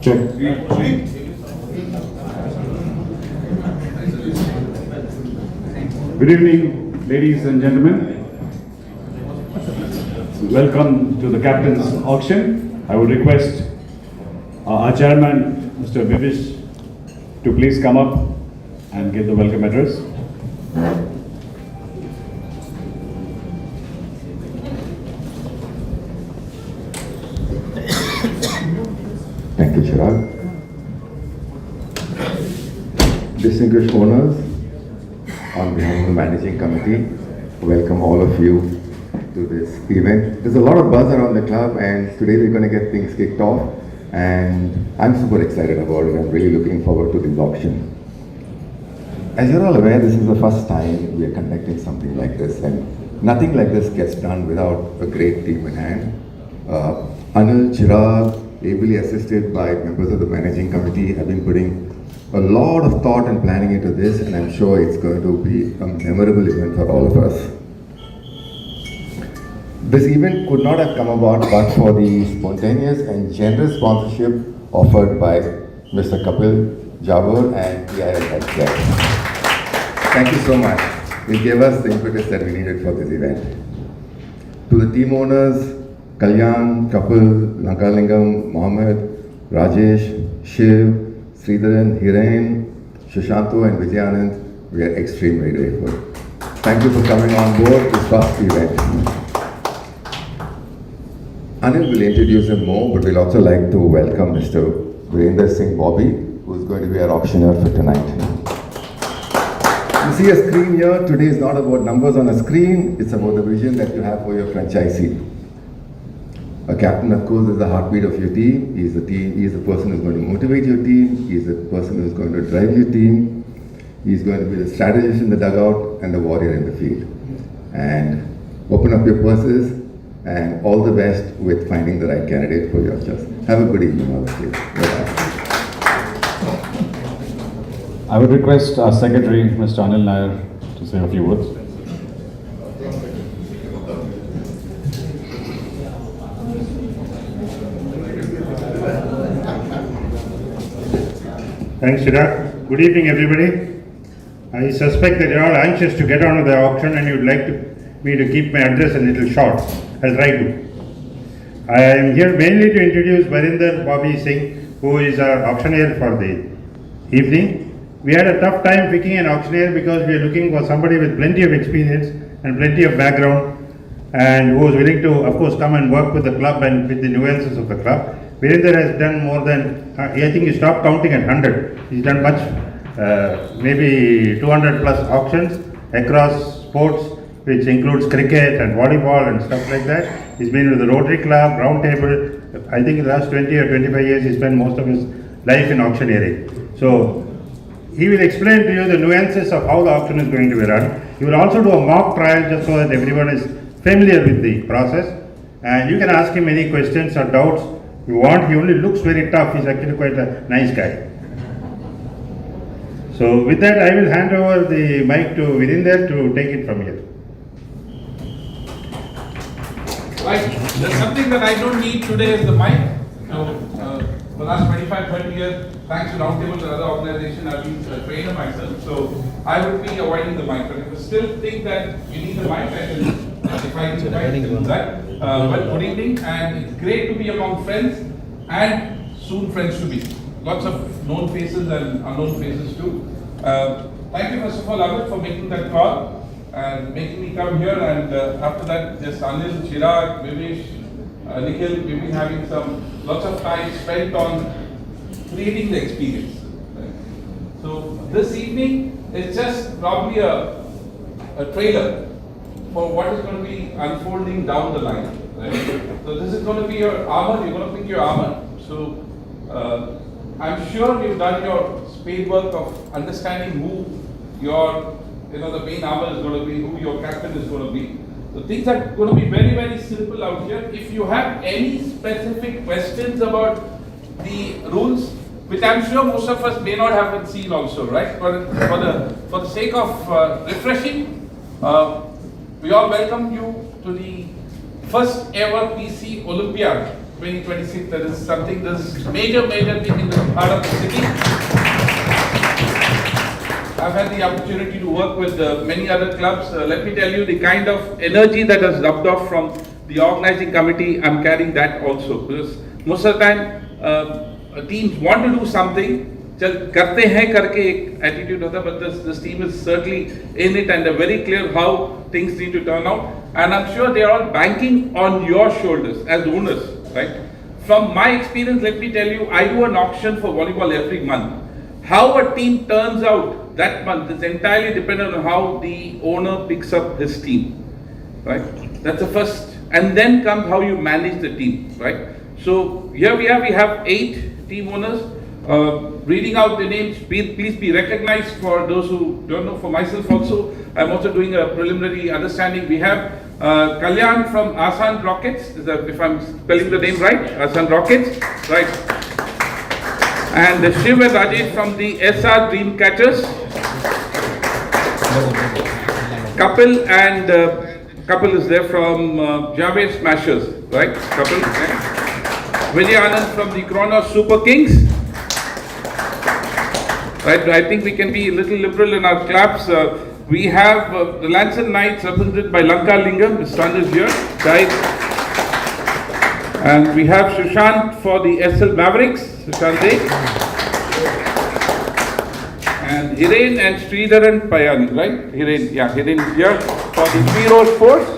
Check. Good evening, ladies and gentlemen. Welcome to the captain's auction. I would request our chairman, Mr. Vivish, to please come up and give the welcome address. Thank you, Chirag. Distinguished owners, on behalf of the managing committee, welcome all of you to this event. There's a lot of buzz around the club, and today we're going to get things kicked off, and I'm super excited about it. I'm really looking forward to this auction. As you're all aware, this is the first time we are conducting something like this, and nothing like this gets done without a great team in hand. Anil, Chirag, ably assisted by members of the managing committee, have been putting a lot of thought and planning into this, and I'm sure it's going to be a memorable event for all of us. This event could not have come about but for the spontaneous and generous sponsorship offered by Mr. Kapil Jabur and PIL Healthcare. Thank you so much. It gave us the impetus that we needed for this event. To the team owners, Kalyan, Kapil, Lankalingam, Mohammed, Rajesh, Shiv, Sridharan, Hiren, Shashanto and Vijayanand, we are extremely grateful. Thank you for coming on board this first event. Anil will introduce him more, but we'll also like to welcome Mr. Virender Singh Bobby, who is going to be our auctioneer for tonight. You see a screen here. Today is not about numbers on a screen, it's about the vision that you have for your franchisee. A captain, of course, is the heartbeat of your team. He is the person who's going to motivate your team. He is the person who's going to drive your team. He's going to be the strategist in the dugout and the warrior in the field. And open up your purses, and all the best with finding the right candidate for your choice. Have a good evening, all of you. I would request our secretary, Mr. Anil Nair, to say a few words. Thanks, Chirag. Good evening, everybody. I suspect that you're all anxious to get on with the auction and you'd like me to keep my address a little short. I'll try to. I am here mainly to introduce Virender Bobby Singh, who is our auctioneer for the evening. We had a tough time picking an auctioneer because we are looking for somebody with plenty of experience and plenty of background, and who is willing to, of course, come and work with the club and with the nuances of the club. Virender has done more than, I think he stopped counting at 100. He's done much, maybe 200 plus auctions across sports, which includes cricket and volleyball and stuff like that. He's been with the Rotary Club, Round Table. I think in the last 20 or 25 years, he spent most of his life in auctioneering. So he will explain to you the nuances of how the auction is going to be run. He will also do a mock trial just so that everyone is familiar with the process. And you can ask him any questions or doubts you want. He only looks very tough. He's actually quite a nice guy. So with that, I will hand over the mic to Virender to take it from here. Right, there's something that I don't need today is the mic. For the last 25-30 years, thanks to Roundtable and other organizations, I've been a trainer myself. So I would be avoiding the mic. But if you still think that you need the mic, I can, if I need the mic, I can do that. But good evening, and it's great to be among friends and soon friends to be. Lots of known faces and unknown faces too. Thank you first of all, Amit, for making that call and making me come here. And after that, just Anil, Chirag, Vivish, Nikhil, we've been having lots of time spent on creating the experience. Right? So this evening is just probably a trailer for what is going to be unfolding down the line. Right? So this is going to be your armor. You're going to pick your armor. So I'm sure you've done your spade work of understanding who your, the main armor is going to be, who your captain is going to be. So things are going to be very, very simple out here. If you have any specific questions about the rules, which I'm sure most of us may not have seen also, right? But for the sake of refreshing, we all welcome you to the first ever PC Olympiad 2026. There is something, this major thing in the heart of the city. I've had the opportunity to work with many other clubs. Let me tell you the kind of energy that has rubbed off from the organizing committee. I'm carrying that also, because most of the time teams want to do something, चल करते हैं करके एक attitude होता है, but this team is certainly in it and they're very clear how things need to turn out, and I'm sure they are all banking on your shoulders as owners, right? From my experience, let me tell you, I do an auction for volleyball every month. How a team turns out that month is entirely dependent on how the owner picks up his team, right? That's the first, and then comes how you manage the team, right? So here we have 8 team owners. Reading out the names, please be recognized for those who don't know. For myself also, I'm also doing a preliminary understanding. We have Kalyan from Asan Rockets, if I'm spelling the name right, Asan Rockets, right? And Shiv and Rajesh from the SR Dreamcatchers. Kapil is there from Javed Smashers, right? Kapil. Vijay Anand from the Kronos Super Kings. Right, I think we can be a little liberal in our claps. We have the Lanson Knights represented by Lanka Lingam, his son is here, guys. And we have Sushant for the SL Mavericks, Sushant Dey. And Hiren and Sridharan Payani, right? Hiren is here for the Heroes Force.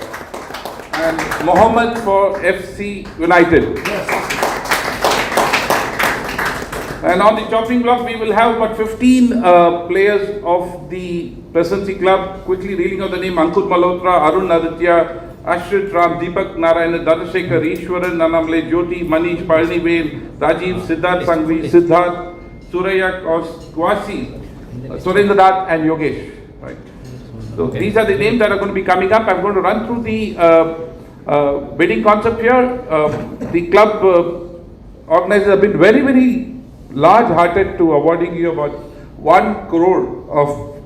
And Mohammed for FC United. Yes. And on the chopping block, we will have about 15 players of the Presidency Club. Quickly reading out the name: Ankur Malhotra, Arun Aditya, Ashrit Ram, Deepak Narayana, Dadashekar, Ishwaran, Nanamle, Jyoti, Manish, Palnivel, Rajiv, Siddharth Sangvi, Siddharth, Suraiya, Kwasi, Surendra Dutt, and Yogesh. Right. So these are the names that are going to be coming up. I'm going to run through the bidding concept here. The club organizers have been very large-hearted to awarding you about 1 crore of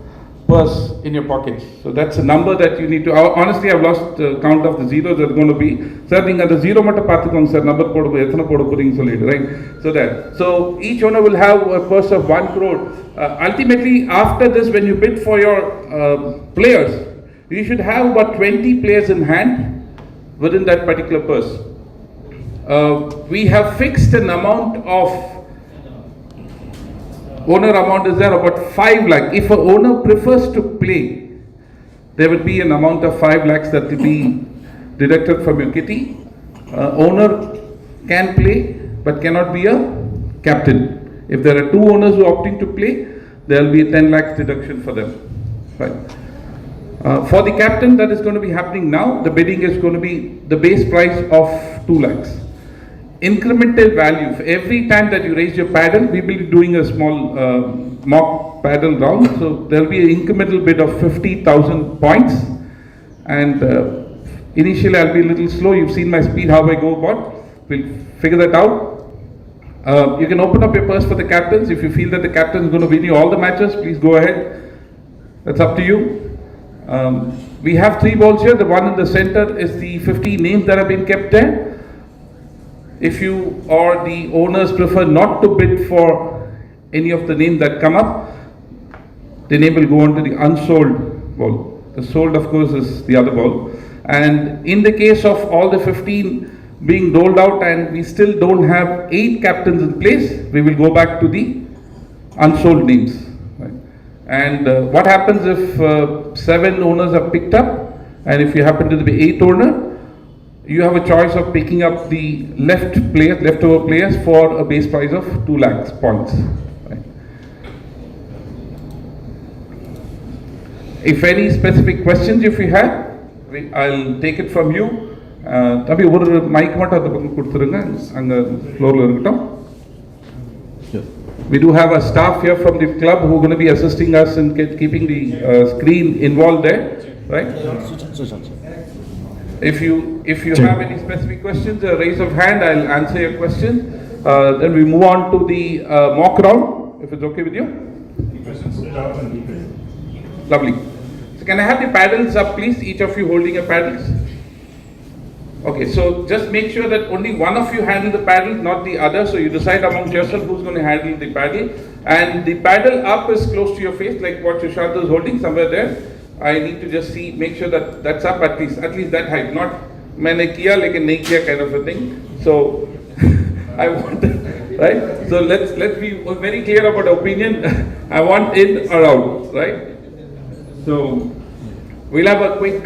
purse in your pockets. So that's a number that you need to. Honestly, I've lost count of the zeros that are going to be. Sir, ninga the zero matta pathukong sir, number podu ethana podu puring solid, right? So each owner will have a purse of 1 crore. Ultimately, after this, when you bid for your players, you should have about 20 players in hand within that particular purse. We have fixed an amount of owner amount is there about 5 lakh. If an owner prefers to play, there will be an amount of 5 lakhs that will be deducted from your kitty. Owner can play but cannot be a captain. If there are 2 owners who are opting to play, there will be a 10 lakhs deduction for them. Right. For the captain, that is going to be happening now. The bidding is going to be the base price of 2 lakhs. Incremental value, for every time that you raise your paddle, we will be doing a small mock paddle round. So there will be an incremental bid of 50,000 points. And initially I'll be a little slow. You've seen my speed, how I go about. We'll figure that out. You can open up your purse for the captains. If you feel that the captain is going to win you all the matches, please go ahead. That's up to you. We have 3 balls here. The one in the center is the 50 names that have been kept there. If you or the owners prefer not to bid for any of the names that come up, the name will go on to the unsold ball. The sold, of course, is the other ball. And in the case of all the 15 being doled out and we still don't have 8 captains in place, we will go back to the unsold names. Right? And what happens if 7 owners are picked up, and if you happen to be 8th owner, you have a choice of picking up the leftover players for a base price of 2 lakhs points. Right. If any specific questions if you have, I'll take it from you. Thabi oru mic matta adha pakkum kuduthurunga anga floor la irukattum. We do have a staff here from the club who are going to be assisting us in keeping the screen involved there, right? If you have any specific questions, raise of hand, I'll answer your question. Then we move on to the mock round, if it's okay with you. Lovely. So can I have the paddles up, please? Each of you holding your paddles. Okay, so just make sure that only one of you handle the paddle, not the other. So you decide among yourself who's going to handle the paddle. And the paddle up is close to your face, like what Sushant is holding somewhere there. I need to just see, make sure that that's up at least that height, not maine kiya lekin nahi kiya kind of a thing. So I want, right? So let's be very clear about opinion. I want in or out, right? So we'll have a quick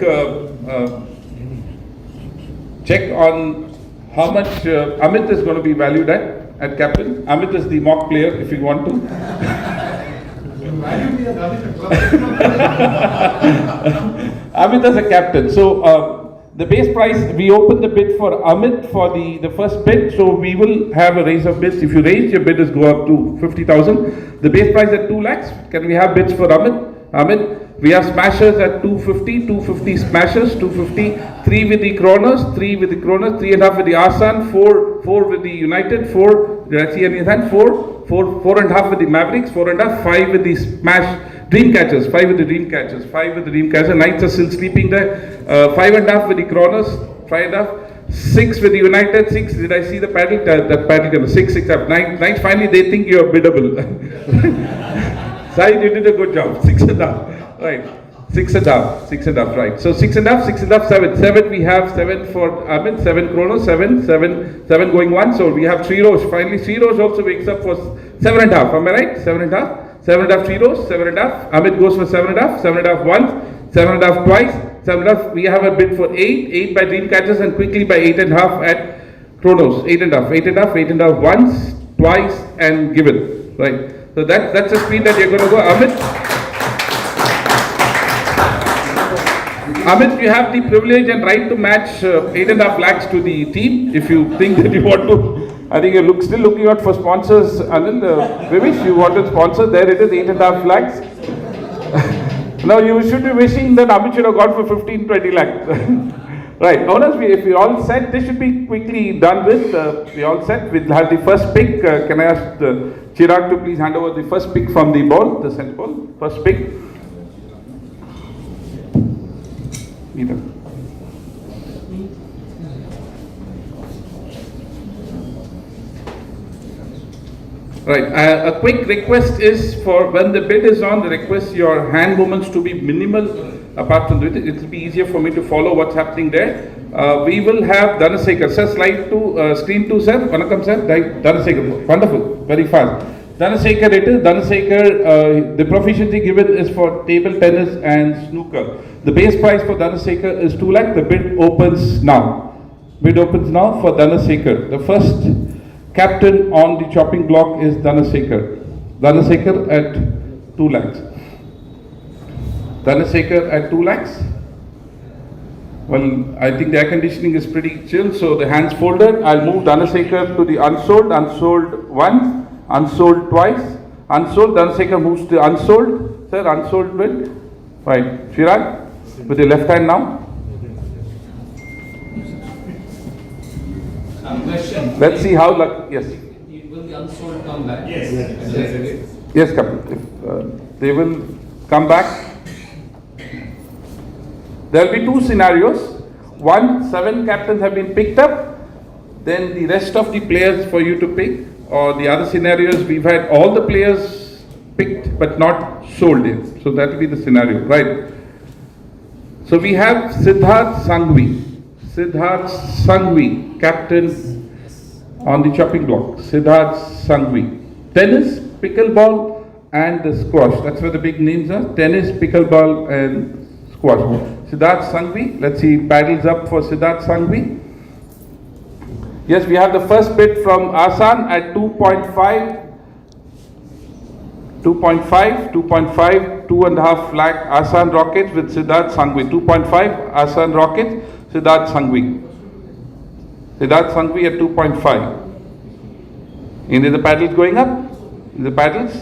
check on how much Amit is going to be valued at captain. Amit is the mock player if you want to. Amit as a captain. So the base price, we open the bid for Amit for the first bid. So we will have a raise of bids. If you raise, your bid is go up to 50,000. The base price at 2 lakhs. Can we have bids for Amit? Amit. We have smashers at 250 smashers, 250, 3 with the Kronos, 3 with the Kronos, 3.5 with the Asan, 4 with the United, 4, did I see any hand? 4.5 with the Mavericks, 4.5, 5 with the Smash Dream Catchers, 5 with the Dream Catchers, 5 with the Dream Catchers, Knights are still sleeping there, 5.5 with the Kronos, 5.5, 6 with the United, 6, did I see the paddle? That paddle, 6, 6 up, 9, finally they think you are biddable. Sai, you did a good job, 6.5. Right, 6.5, right. So 6.5, 7 we have 7 for Amit, 7 Kronos, 7 going 1. So we have 3 rows. Finally, 3 rows also wakes up for 7.5. Am I right? 7.5, 3 rows, 7.5. Amit goes for 7.5 once, 7.5 twice, 7.5. We have a bid for 8 by Dream Catchers and quickly by 8.5 at Kronos. 8.5 once, twice and given. Right. So that's the speed that you're going to go. Amit, you have the privilege and right to match 8.5 lakhs to the team if you think that you want to. I think you're still looking out for sponsors. Anil, Vivish, you want to sponsor? There it is, 8.5 lakhs. Now you should be wishing that Amit should have gone for 15-20 lakhs. Right, owners, if we're all set, this should be quickly done with. We're all set. We'll have the first pick. Can I ask Chirag to please hand over the first pick from the ball, the center ball? First pick. Either. Right, a quick request is for when the bid is on, the request your hand movements to be minimal. Apart from that, it will be easier for me to follow what's happening there. We will have Dhanasekar. Sir, slide to screen 2, sir. Vanakkam, sir. Dhanasekar. Wonderful. Very fast. Dhanasekar it is. Dhanasekar, the proficiency given is for table tennis and snooker. The base price for Dhanasekar is 2 lakh. The bid opens now. Bid opens now for Dhanasekar. The first captain on the chopping block is Dhanasekar. Dhanasekar at 2 lakhs. Dhanasekar at 2 lakhs. Well, I think the air conditioning is pretty chill, so the hands folded. I'll move Dhanasekar to the unsold. Unsold once, unsold twice. Unsold, Dhanasekar moves to unsold. Sir, unsold bid. Right. Chirag, with the left hand now. Question. Let's see how luck. Yes. Will the unsold come back? Yes. Yes, Captain. If, they will come back. There will be 2 scenarios. 1, 7 captains have been picked up. Then the rest of the players for you to pick. Or the other scenarios, we've had all the players picked but not sold yet. So that will be the scenario, right? So we have Siddharth Sanghvi. Siddharth Sanghvi, captain on the chopping block. Siddharth Sanghvi. Tennis, pickleball and the squash. That's where the big names are. Tennis, pickleball and squash. Siddharth Sanghvi. Let's see, paddles up for Siddharth Sanghvi. Yes, we have the first bid from Asan at 2.5. 2.5 lakh Asan Rockets with Siddharth Sanghvi. 2.5 Asan Rockets, Siddharth Sanghvi. Siddharth Sanghvi at 2.5. And is the paddles going up? Is the paddles?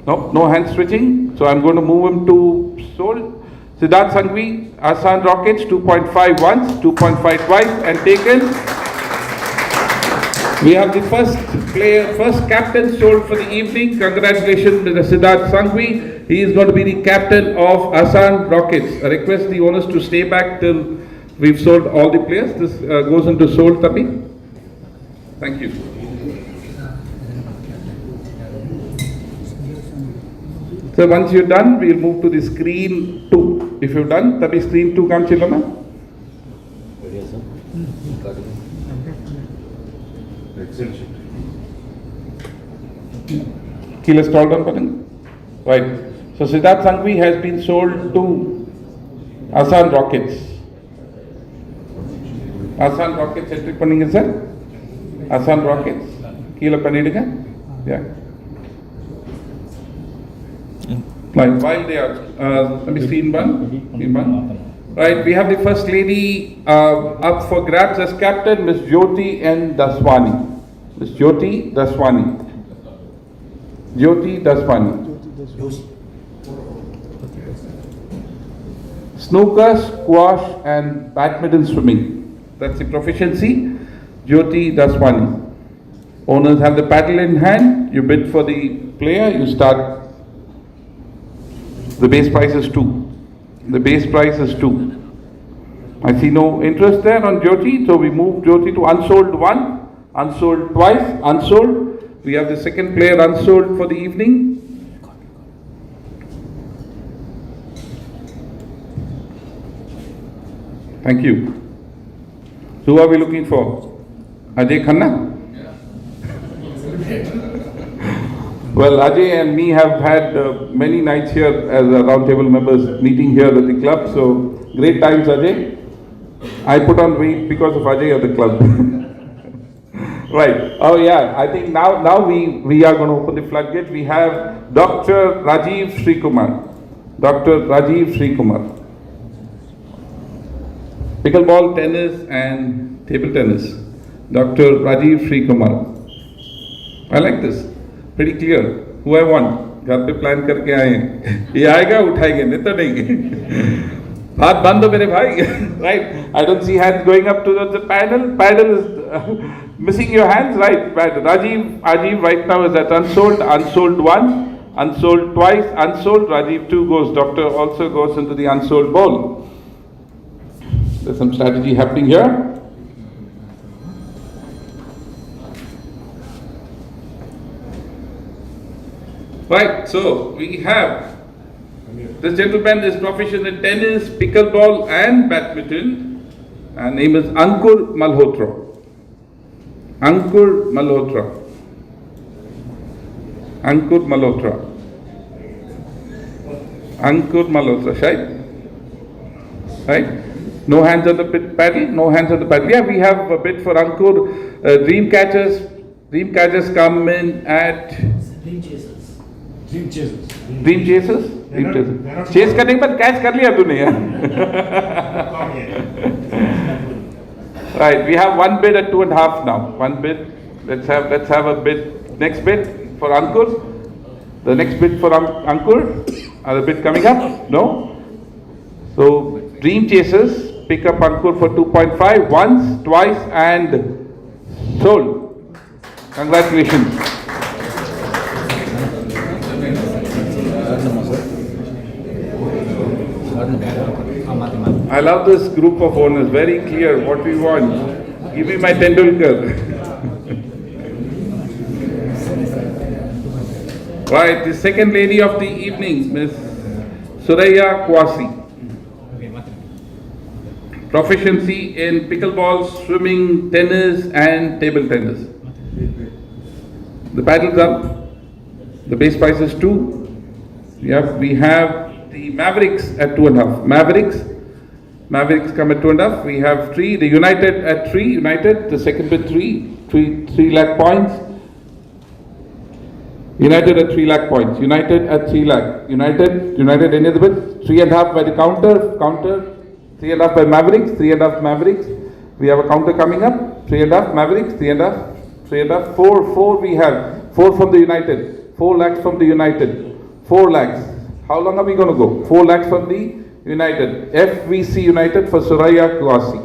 No hand switching. So I'm going to move him to sold. Siddharth Sanghvi, Asan Rockets, 2.5 once, 2.5 twice, and taken. We have the first captain sold for the evening. Congratulations to Siddharth Sanghvi. He is going to be the captain of Asan Rockets. I request the owners to stay back till We've sold all the players. This goes into sold Tapi. Thank you. So once you're done, we'll move to the screen 2. If you've done, Tapi screen 2 come chillama. Excel sheet. Kila stall down button. Right. So Siddharth Sanghvi has been sold to Asan Rockets. Asan Rockets entry panninga sir. Asan Rockets. Kila pannidunga. Yeah. Right. While they are, let me screen one. Right. We have the first lady up for grabs as captain, Miss Jyoti N. Daswani. Miss Jyoti Daswani. Jyoti Daswani. Snooker, squash and badminton swimming. That's the proficiency. Jyoti Daswani. Owners have the paddle in hand. You bid for the player. You start. The base price is 2. The base price is 2. I see no interest there on Jyoti. So we move Jyoti to unsold 1. Unsold twice. Unsold. We have the second player unsold for the evening. Thank you. So who are we looking for? Ajay Khanna? Well, Ajay and me have had many nights here as roundtable members meeting here at the club. So great times, Ajay. I put on weight because of Ajay at the club. Right. Oh yeah. I think now we are going to open the floodgate. We have Dr. Rajiv Srikumar. Dr. Rajiv Srikumar. Pickleball, tennis and table tennis. Dr. Rajiv Srikumar. I like this. Pretty clear. Who I want? घर पे plan करके आए हैं. ये आएगा उठाएंगे नहीं तो नहीं. हाथ बंद हो मेरे भाई. Right. I don't see hands going up to the panel. Panel is missing your hands. Right. Rajiv right now is at unsold. Unsold 1. Unsold twice. Unsold. Rajiv 2 goes. Doctor also goes into the unsold bowl. There's some strategy happening here. Right, so we have this gentleman is proficient in tennis, pickleball and badminton. And name is Ankur Malhotra. Ankur Malhotra. Ankur Malhotra. Ankur Malhotra, right? No hands on the paddle, no hands on the paddle. Yeah, we have a bid for Ankur. Dream catchers come in at Dream chasers. Dream chasers. Dream chasers? Dream chasers. Chase करने के बाद catch कर लिया तूने यार. Right, we have one bid at 2.5 now. One bid. Let's have a bid. Next bid for Ankur. The next bid for Ankur. Are the bid coming up? No. So Dream chasers pick up Ankur for 2.5 once, twice, and sold. Congratulations. I love this group of owners, very clear what we want. Give me my Tendulkar. Right, the second lady of the evening, Miss Suraiya Kwasi. Proficiency in pickleball, swimming, tennis and table tennis. The paddles up. The base price is 2. We have the Mavericks at 2.5. Mavericks come at 2.5. We have 3. The United at 3. United, the second bid 3 lakh points. United at 3 lakh points. United at 3 lakh. United any other bid? 3.5 by the counter. 3.5 by Mavericks. 3.5 Mavericks. We have a counter coming up. 3.5 Mavericks. 3.5. 4 we have. 4 from the United. 4 lakhs from the United. 4 lakhs. How long are we going to go? 4 lakhs from the United. FVC United for Suraiya Kwasi.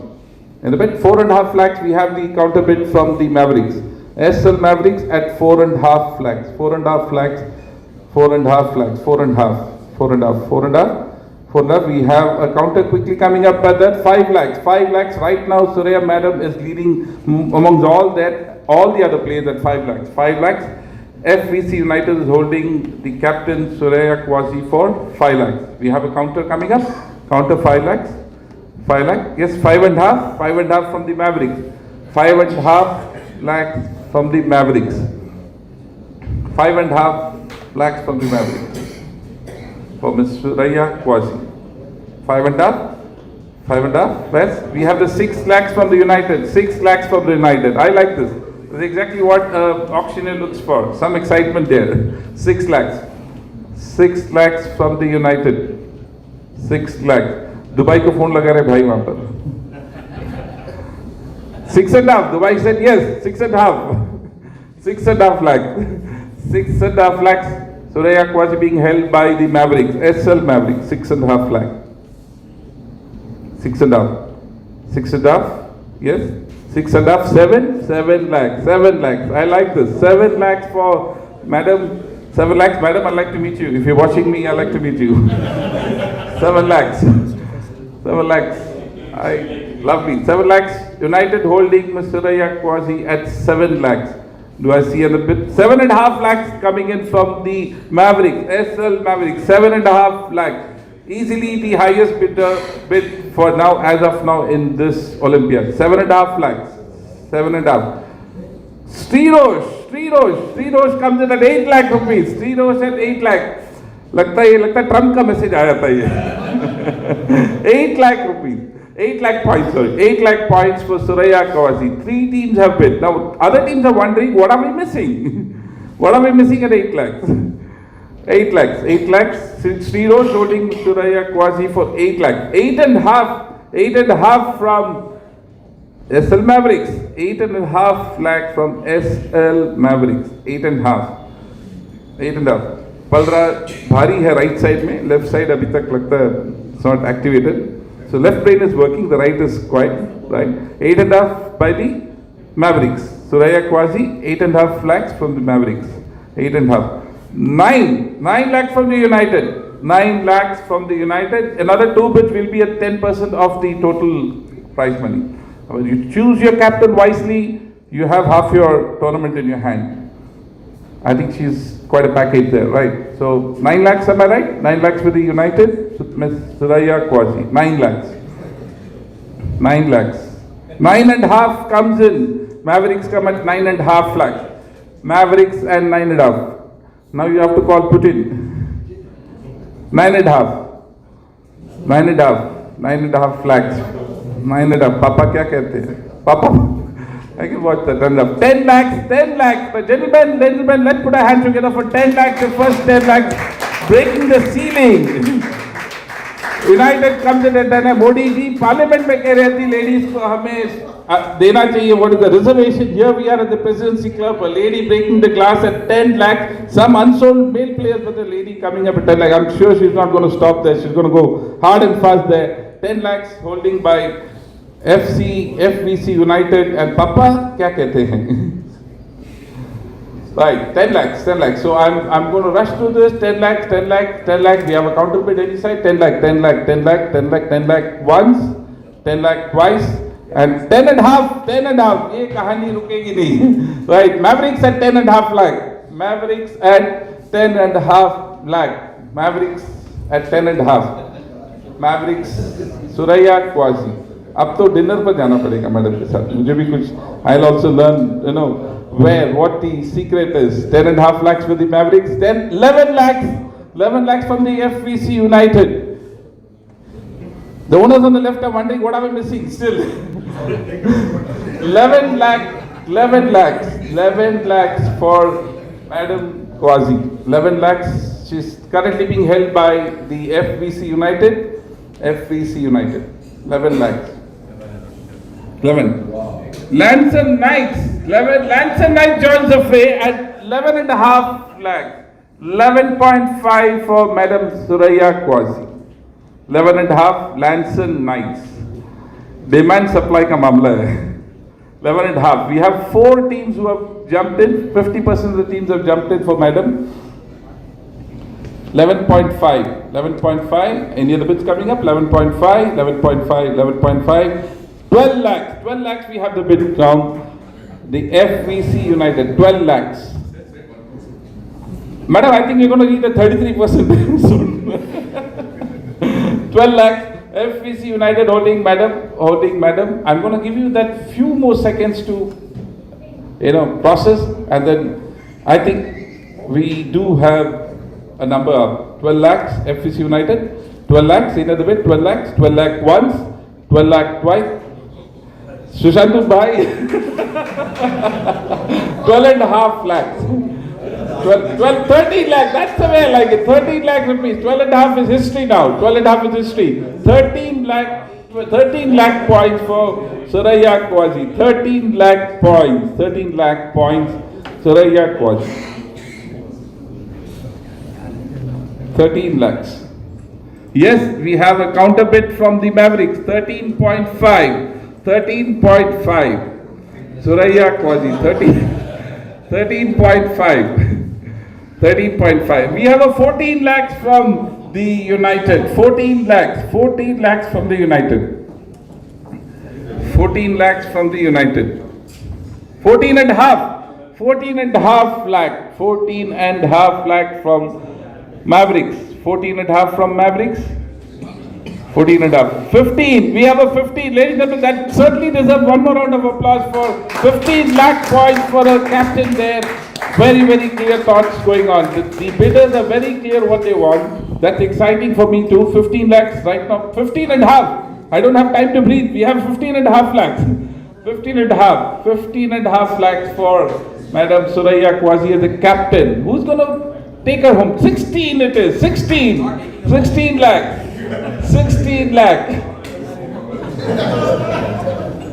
In the bid 4.5 lakhs we have the counter bid from the Mavericks. SL Mavericks at 4.5 lakhs. 4.5 lakhs. 4.5 lakhs. 4.5. 4.5. For that, we have a counter quickly coming up, but that 5 lakhs. 5 lakhs right now, Suraiya madam is leading amongst all the other players at 5 lakhs. 5 lakhs. FVC United is holding the captain Suraiya Quasi for 5 lakhs. We have a counter coming up. Counter 5 lakhs. 5 lakhs. Yes, 5.5. 5.5 from the Mavericks. 5.5 lakhs from the Mavericks. 5.5 lakhs from the Mavericks. For Ms. Suraiya Quasi. 5.5. 5.5. Yes. We have the 6 lakhs from the United. 6 lakhs from the United. I like this. This is exactly what auctioneer looks for. Some excitement there. 6 lakhs. 6 lakhs from the United. 6 lakhs. Dubai ko phone laga rahe bhai wahan par. 6.5. Dubai said yes. 6.5. 6.5 lakhs. 6.5 lakhs. Suraiya Quasi being held by the Mavericks. SL Mavericks. 6.5 lakhs. 6.5. 6.5. Yes. 6.5. 7 lakhs. 7 lakhs. I like this. 7 lakhs for Madam. 7 lakhs. Madam, I'd like to meet you. If you're watching me, I'd like to meet you. 7 lakhs. 7 lakhs. Lovely. 7 lakhs. United holding Ms. Suraiya Quasi at 7 lakhs. Do I see a bit? 7.5 lakhs coming in from the Mavericks. SL Mavericks. 7.5 lakhs. Easily the highest bid for now, as of now, in this Olympiad. 7.5 lakhs. 7.5. Srirosh comes in at 8 lakh rupees. Srirosh at 8 lakh. लगता है Trump का message आ जाता है ये. 8 lakh rupees. 8 lakh points, sorry. 8 lakh points for Suraiya Quasi. 3 teams have bid. Now, other teams are wondering, what are we missing? What are we missing at 8 lakhs? 8 lakhs. 8 lakhs. Srirosh holding Suraiya Quasi for 8 lakhs. 8.5 from SL Mavericks. 8.5 lakh from SL Mavericks. 8.5. 8.5. Palra भारी है right side में, left side अभी तक लगता है it's not activated. So left brain is working, the right is quiet, right? 8.5 by the Mavericks. Suraiya Quasi, 8.5 lakhs from the Mavericks. 8.5. 9 lakhs from the United. 9 lakhs from the United. Another 2 bids will be at 10% of the total prize money. When you choose your captain wisely, you have half your tournament in your hand. I think she's quite a package there, right? So 9 lakhs, am I right? 9 lakhs for the United, Ms. Suraiya Quasi. 9 lakhs. 9 lakhs. 9.5 comes in. Mavericks come at 9.5 lakhs. Mavericks and 9.5. Now you have to call Putin. 9.5. 9.5. 9.5 lakhs. 9.5. Papa क्या कहते हैं? Papa. I can watch that. 10 lakhs, 10 lakhs. But gentlemen, let's put our hands together for 10 lakhs. The first 10 lakhs, breaking the ceiling. United comes in at 10. Modi ji, Parliament में कह रहे थे ladies को हमें देना चाहिए. What is the reservation? Here we are at the Presidency Club. A lady breaking the glass at 10 lakhs. Some unsold male players, but the lady coming up at 10 lakhs. I'm sure she's not going to stop there. She's going to go hard and fast there. 10 lakhs holding by FVC United and Papa, क्या कहते हैं? Right, 10 lakhs, 10 lakhs. So I'm going to rush through this. 10 lakhs, 10 lakhs, 10 lakhs. We have a counter bid any side. 10 lakh, 10 lakh, 10 lakh, 10 lakh, 10 lakh once, 10 lakh twice, and 10.5, 10.5. ये कहानी रुकेगी नहीं. Right, Mavericks at 10.5 lakh. Mavericks at 10.5 lakh. Mavericks at 10.5. Mavericks, Suraiya Quasi. अब तो dinner पर जाना पड़ेगा madam के साथ. मुझे भी कुछ I'll also learn, what the secret is. 10.5 lakhs for the Mavericks. Then 11 lakhs from the FVC United. The owners on the left are wondering what are we missing still. 11 lakhs for Madam Quasi. 11 lakhs. She's currently being held by the FVC United. 11 lakhs. 11. Lanson Knights. 11. Lanson Knights joins the fray at 11.5 lakhs. 11.5 for Madam Suraiya Quasi. 11.5 Lanson Knights. Demand supply का मामला है. 11.5. We have 4 teams who have jumped in. 50% of the teams have jumped in for Madam. 11.5. 11.5. Any other bids coming up? 11.5, 11.5, 11.5. 12 lakhs. 12 lakhs we have the bid from the FVC United. 12 lakhs. Madam, I think we're going to reach the 33% soon. 12 lakhs. FVC United holding madam. I'm going to give you that few more seconds to, process, and then I think we do have a number of 12 lakhs, FVC United, 12 lakhs, in the bit, 12 lakhs, 12 lakh once, 12 lakh twice. Sushantu Bhai, 12 and a half lakhs. 13 lakhs, that's the way I like it. 13 lakh rupees, 12 and a half is history now. 12 and a half is history. 13 lakh points for Suraiya Quasi. 13 lakh points, Suraiya Quasi. 13 lakhs. Yes, we have a counter bid from the Mavericks. 13.5. Suraiya Quasi. 13.5. 13.5. We have a 14 lakhs from the United. 14 lakhs from the United. 14 lakhs from the United. 14 and a half lakh. 14 and a half lakh from Mavericks. 14 and a half from Mavericks. 14 and a half. 15. We have a 15. Ladies and gentlemen, that certainly deserves one more round of applause for 15 lakh points for our captain there. Very, very clear thoughts going on. The bidders are very clear what they want. That's exciting for me too. 15 lakhs right now. 15 and a half. I don't have time to breathe. We have 15 and a half lakhs. 15 and a half. 15 and a half lakhs for Madam Suraiya Quasi as a captain. Who's going to take her home? 16 it is. 16 lakh. 16 lakh.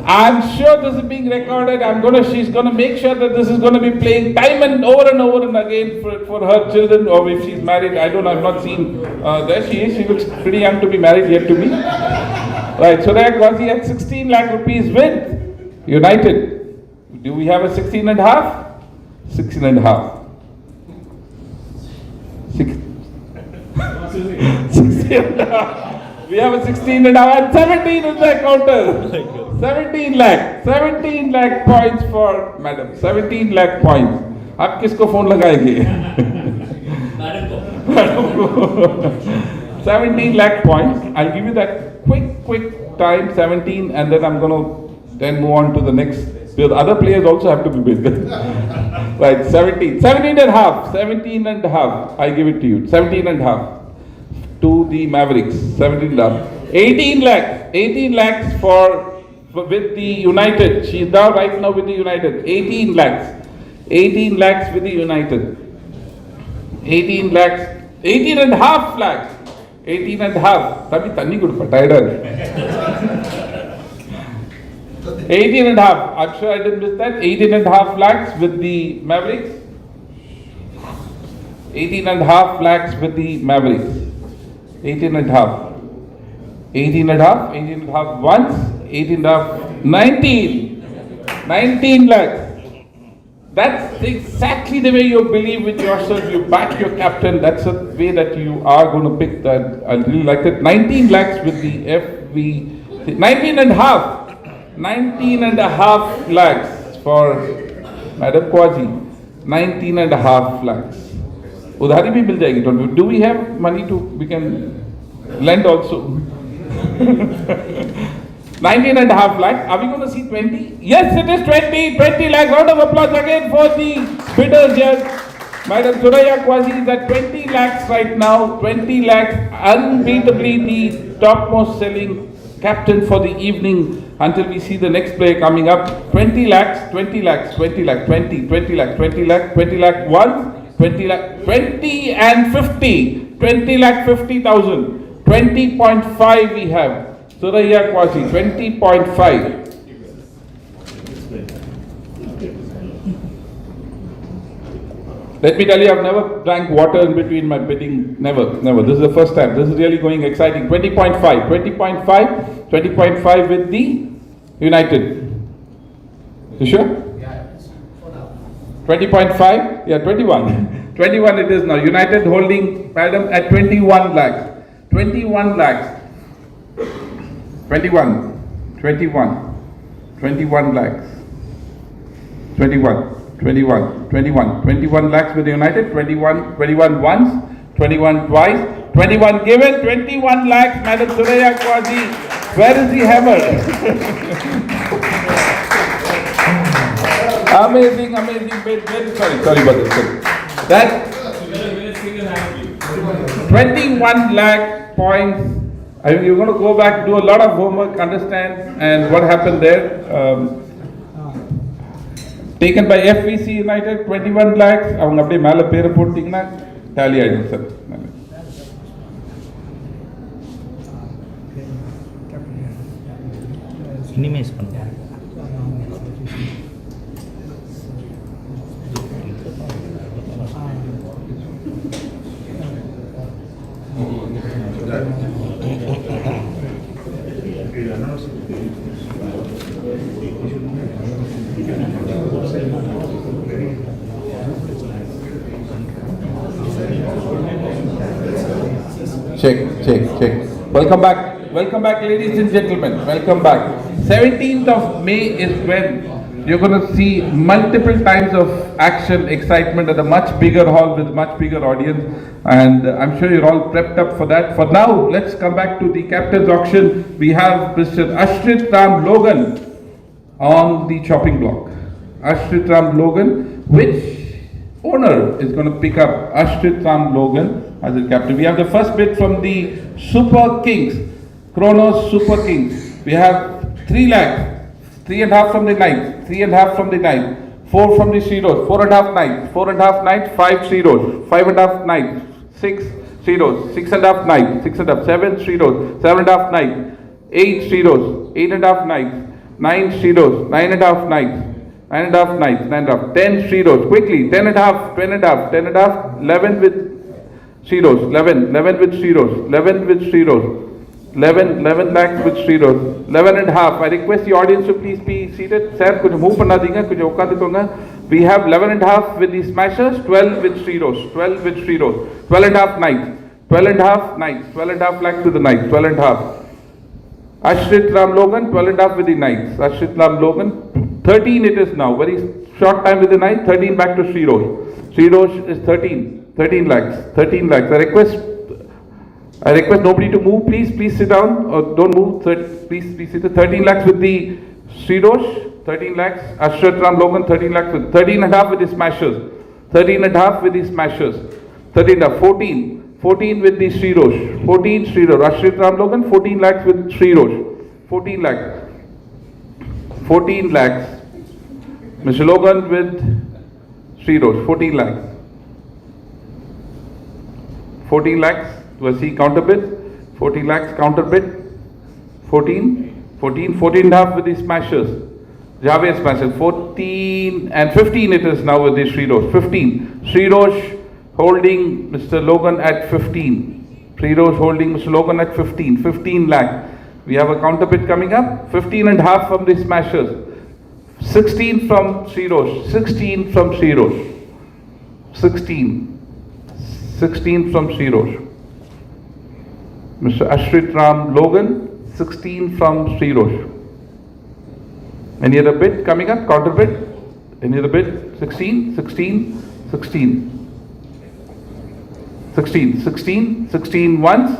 I'm sure this is being recorded. She's gonna make sure that this is gonna be playing time and over and again for her children, or if she's married. I don't know. I've not seen. There she is. She looks pretty young to be married yet to me. Right. Suraiya Quasi at 16 lakh rupees with United. Do we have a 16 and a half? 16 and a half. 16 and a half. We have a 16 and a half, and 17 is the counter. 17 lakh points for Madam. 17 lakh points. आप किसको phone लगाएंगे? 17 lakh points. I'll give you that quick time, 17, and then I'm going to then move on to the next. The other players also have to be bid. Right, 17 and a half. I give it to you. 17 and a half to the Mavericks. 17 and a half. 18 lakhs for with the United. She's now right now with the United. 18 lakhs with the United. 18 and a half lakhs. 18 and a half. Tabi tanni good pataider. 18 and a half. I'm sure I didn't miss that. 18 and a half lakhs with the Mavericks. 18 and a half lakhs with the Mavericks. 18 and a half. 18 and a half once. 18 and a half. 19 lakhs. That's exactly the way you believe with yourself. You back your captain. That's the way that you are going to pick that. I really like it. 19 lakhs with the FV. 19 and a half. 19 and a half lakhs for Madam Quasi. 19 and a half lakhs. Udhari bhi mil jayegi, don't we? Do we have money we can lend also? 19 and a half lakhs. Are we going to see 20? Yes, it is 20 lakhs. Round of applause again for the bidders here. Madam Suraiya Quasi is at 20 lakhs right now. 20 lakhs, unbeatably the topmost selling captain for the evening until we see the next player coming up. 20 lakhs, 20 lakhs, 20 lakhs, 20 lakhs, 20 lakhs, 20 lakh 1, 20 lakh, 20 and 50, 20 lakh 50,000, 20.5 we have. Suraiya Quasi, 20.5. Let me tell you, I've never drank water in between my bidding. Never. This is the first time. This is really going exciting. 20.5 with the United. You sure? Yeah. 20.5? Yeah, 21. 21 it is now. United holding Madam at 21 lakhs. 21 lakhs. 21 lakhs. 21 lakhs with United, 21 once, 21 twice, 21 given, 21 lakhs, Madam Suraiya Quasi. Where is the hammer? Amazing bid. Sorry about this. That 21 lakh points. You're going to go back, do a lot of homework, understand, and what happened there. Taken by FVC United, 21 lakhs. அவங்க அப்படியே மேல பேரை போட்டீங்கன்னா tally ஆயிடும் sir. Minimise பண்ணுங்க. Check. Welcome back, ladies and gentlemen. Welcome back. 17th of May is when you're going to see multiple times of action, excitement at a much bigger hall with much bigger audience, and I'm sure you're all prepped up for that. For now, let's come back to the captain's auction. We have Mr. Ashrit Ram Logan on the chopping block. Ashrit Ram Logan, which owner is going to pick up Ashrit Ram Logan as the captain? We have the first bid from the Super Kings, Kronos Super Kings. We have 3 lakhs, 3.5 from the ninth, 3.5 from the ninth, 4 from the zeros, 4.5 ninth, 4.5 ninth, 5 zeros, 5.5 ninth, 6 zeros, 6.5 ninth, 6.5, 7 zeros, 7.5 ninth, 8 zeros, 8.5 ninth, 9 zeros, 9.5 ninth, 9.5 ninth, 9.5, 10 zeros, quickly, 10.5, 10.5, 11 with zeros, 11 with zeros, 11 with zeros, 11 lakhs with zeros, 11.5. I request the audience to please be seated. Sir, could you move panadinga? Could you ukkandukonga? We have 11.5 with the smashers, 12 with zeros, 12 with zeros, 12.5 ninth, 12.5 ninth, 12.5 lakhs with the ninth, 12.5. Ashrit Ram Logan, 12.5 with the ninth. Ashrit Ram Logan, 13 it is now. Very short time with the ninth, 13 back to zeros. Zeros is 13 lakhs, 13 lakhs. I request nobody to move, please sit down, or don't move, please sit. 13 lakhs with the zeros, 13 lakhs, Ashrit Ram Logan, 13 lakhs with, 13.5 with the smashers, 13.5 with the smashers, 14 with the zeros, 14 zeros, Ashrit Ram Logan, 14 lakhs with zeros, 14 lakhs, Mr. Logan with zeros, 14 lakhs. 14 lakhs, was he counter bid? 14 lakhs counter bid. 14.5 with the smashers. Javed smashers. 14 and 15 it is now with the Srirosh. 15. Srirosh holding Mr. Logan at 15. Srirosh holding Mr. Logan at 15. 15 lakh. We have a counter bid coming up. 15.5 from the smashers. 16 from Srirosh. 16 from Srirosh. 16 from Srirosh. Mr. Ashrit Ram Logan, 16 from Srirosh. Any other bid coming up? Counter bid? Any other bid? 16 once,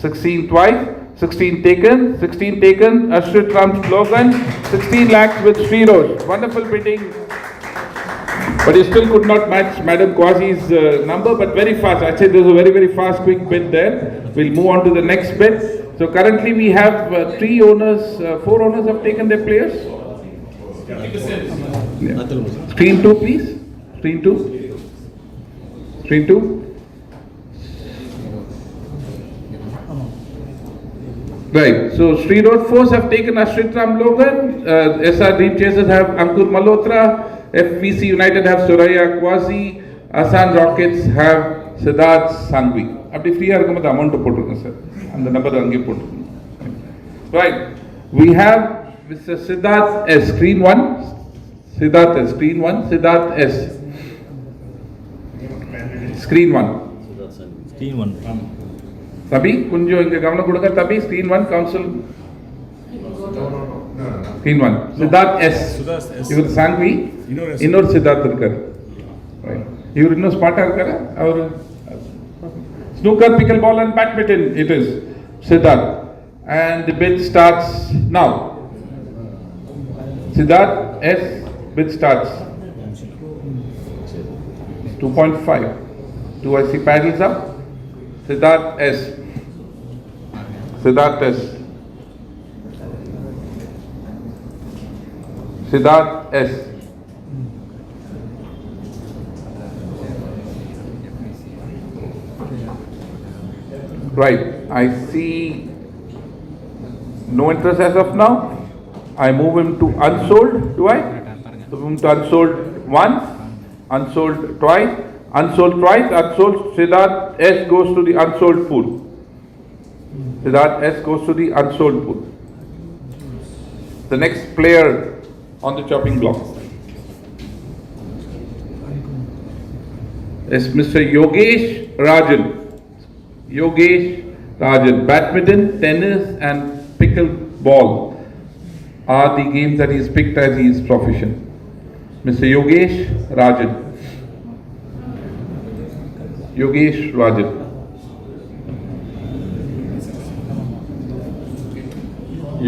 16 twice, 16 taken, Ashrit Ram Logan, 16 lakhs with Srirosh. Wonderful bidding. But he still could not match Madam Quasi's number, but very fast. I'd say there's a very fast, quick bid there. We'll move on to the next bid. So currently we have 4 owners have taken their players. Yeah. Screen 2, please. Screen 2. Right, so Srirosh Force have taken Ashrit Ram Logan, SR Dream Chasers have Ankur Malhotra, FVC United have Suraiya Quasi, Asan Rockets have Siddharth Sangvi. Abdi free the amount to put sir, and the number ange put. Right, we have Mr. Siddharth S, screen 1, Siddharth S, screen 1, Siddharth S, screen 1. தபி கொஞ்சம் இங்க கவனம் கொடுங்க தபி. Screen 1 council screen 1 Siddharth S. இவர் சாங்வி, இன்னொரு சித்தார்த் இருக்காரு. இவர் இன்னும் ஸ்மார்ட்டா இருக்காரு. அவர் snooker, pickleball and badminton it is Siddharth, and the bid starts now. Siddharth S, bid starts 2.5. Do I see paddles up? Siddharth S. Siddharth S. Siddharth S. Right, I see no interest as of now. I move him to unsold, do I? Move him to unsold once, unsold twice, unsold twice, unsold. Siddharth S goes to the unsold pool. Siddharth S goes to the unsold pool. The next player on the chopping block is Mr. Yogesh Rajan. Yogesh Rajan. Badminton, tennis and pickleball are the games that he has picked as he is proficient. Mr. Yogesh Rajan. Yogesh Rajan.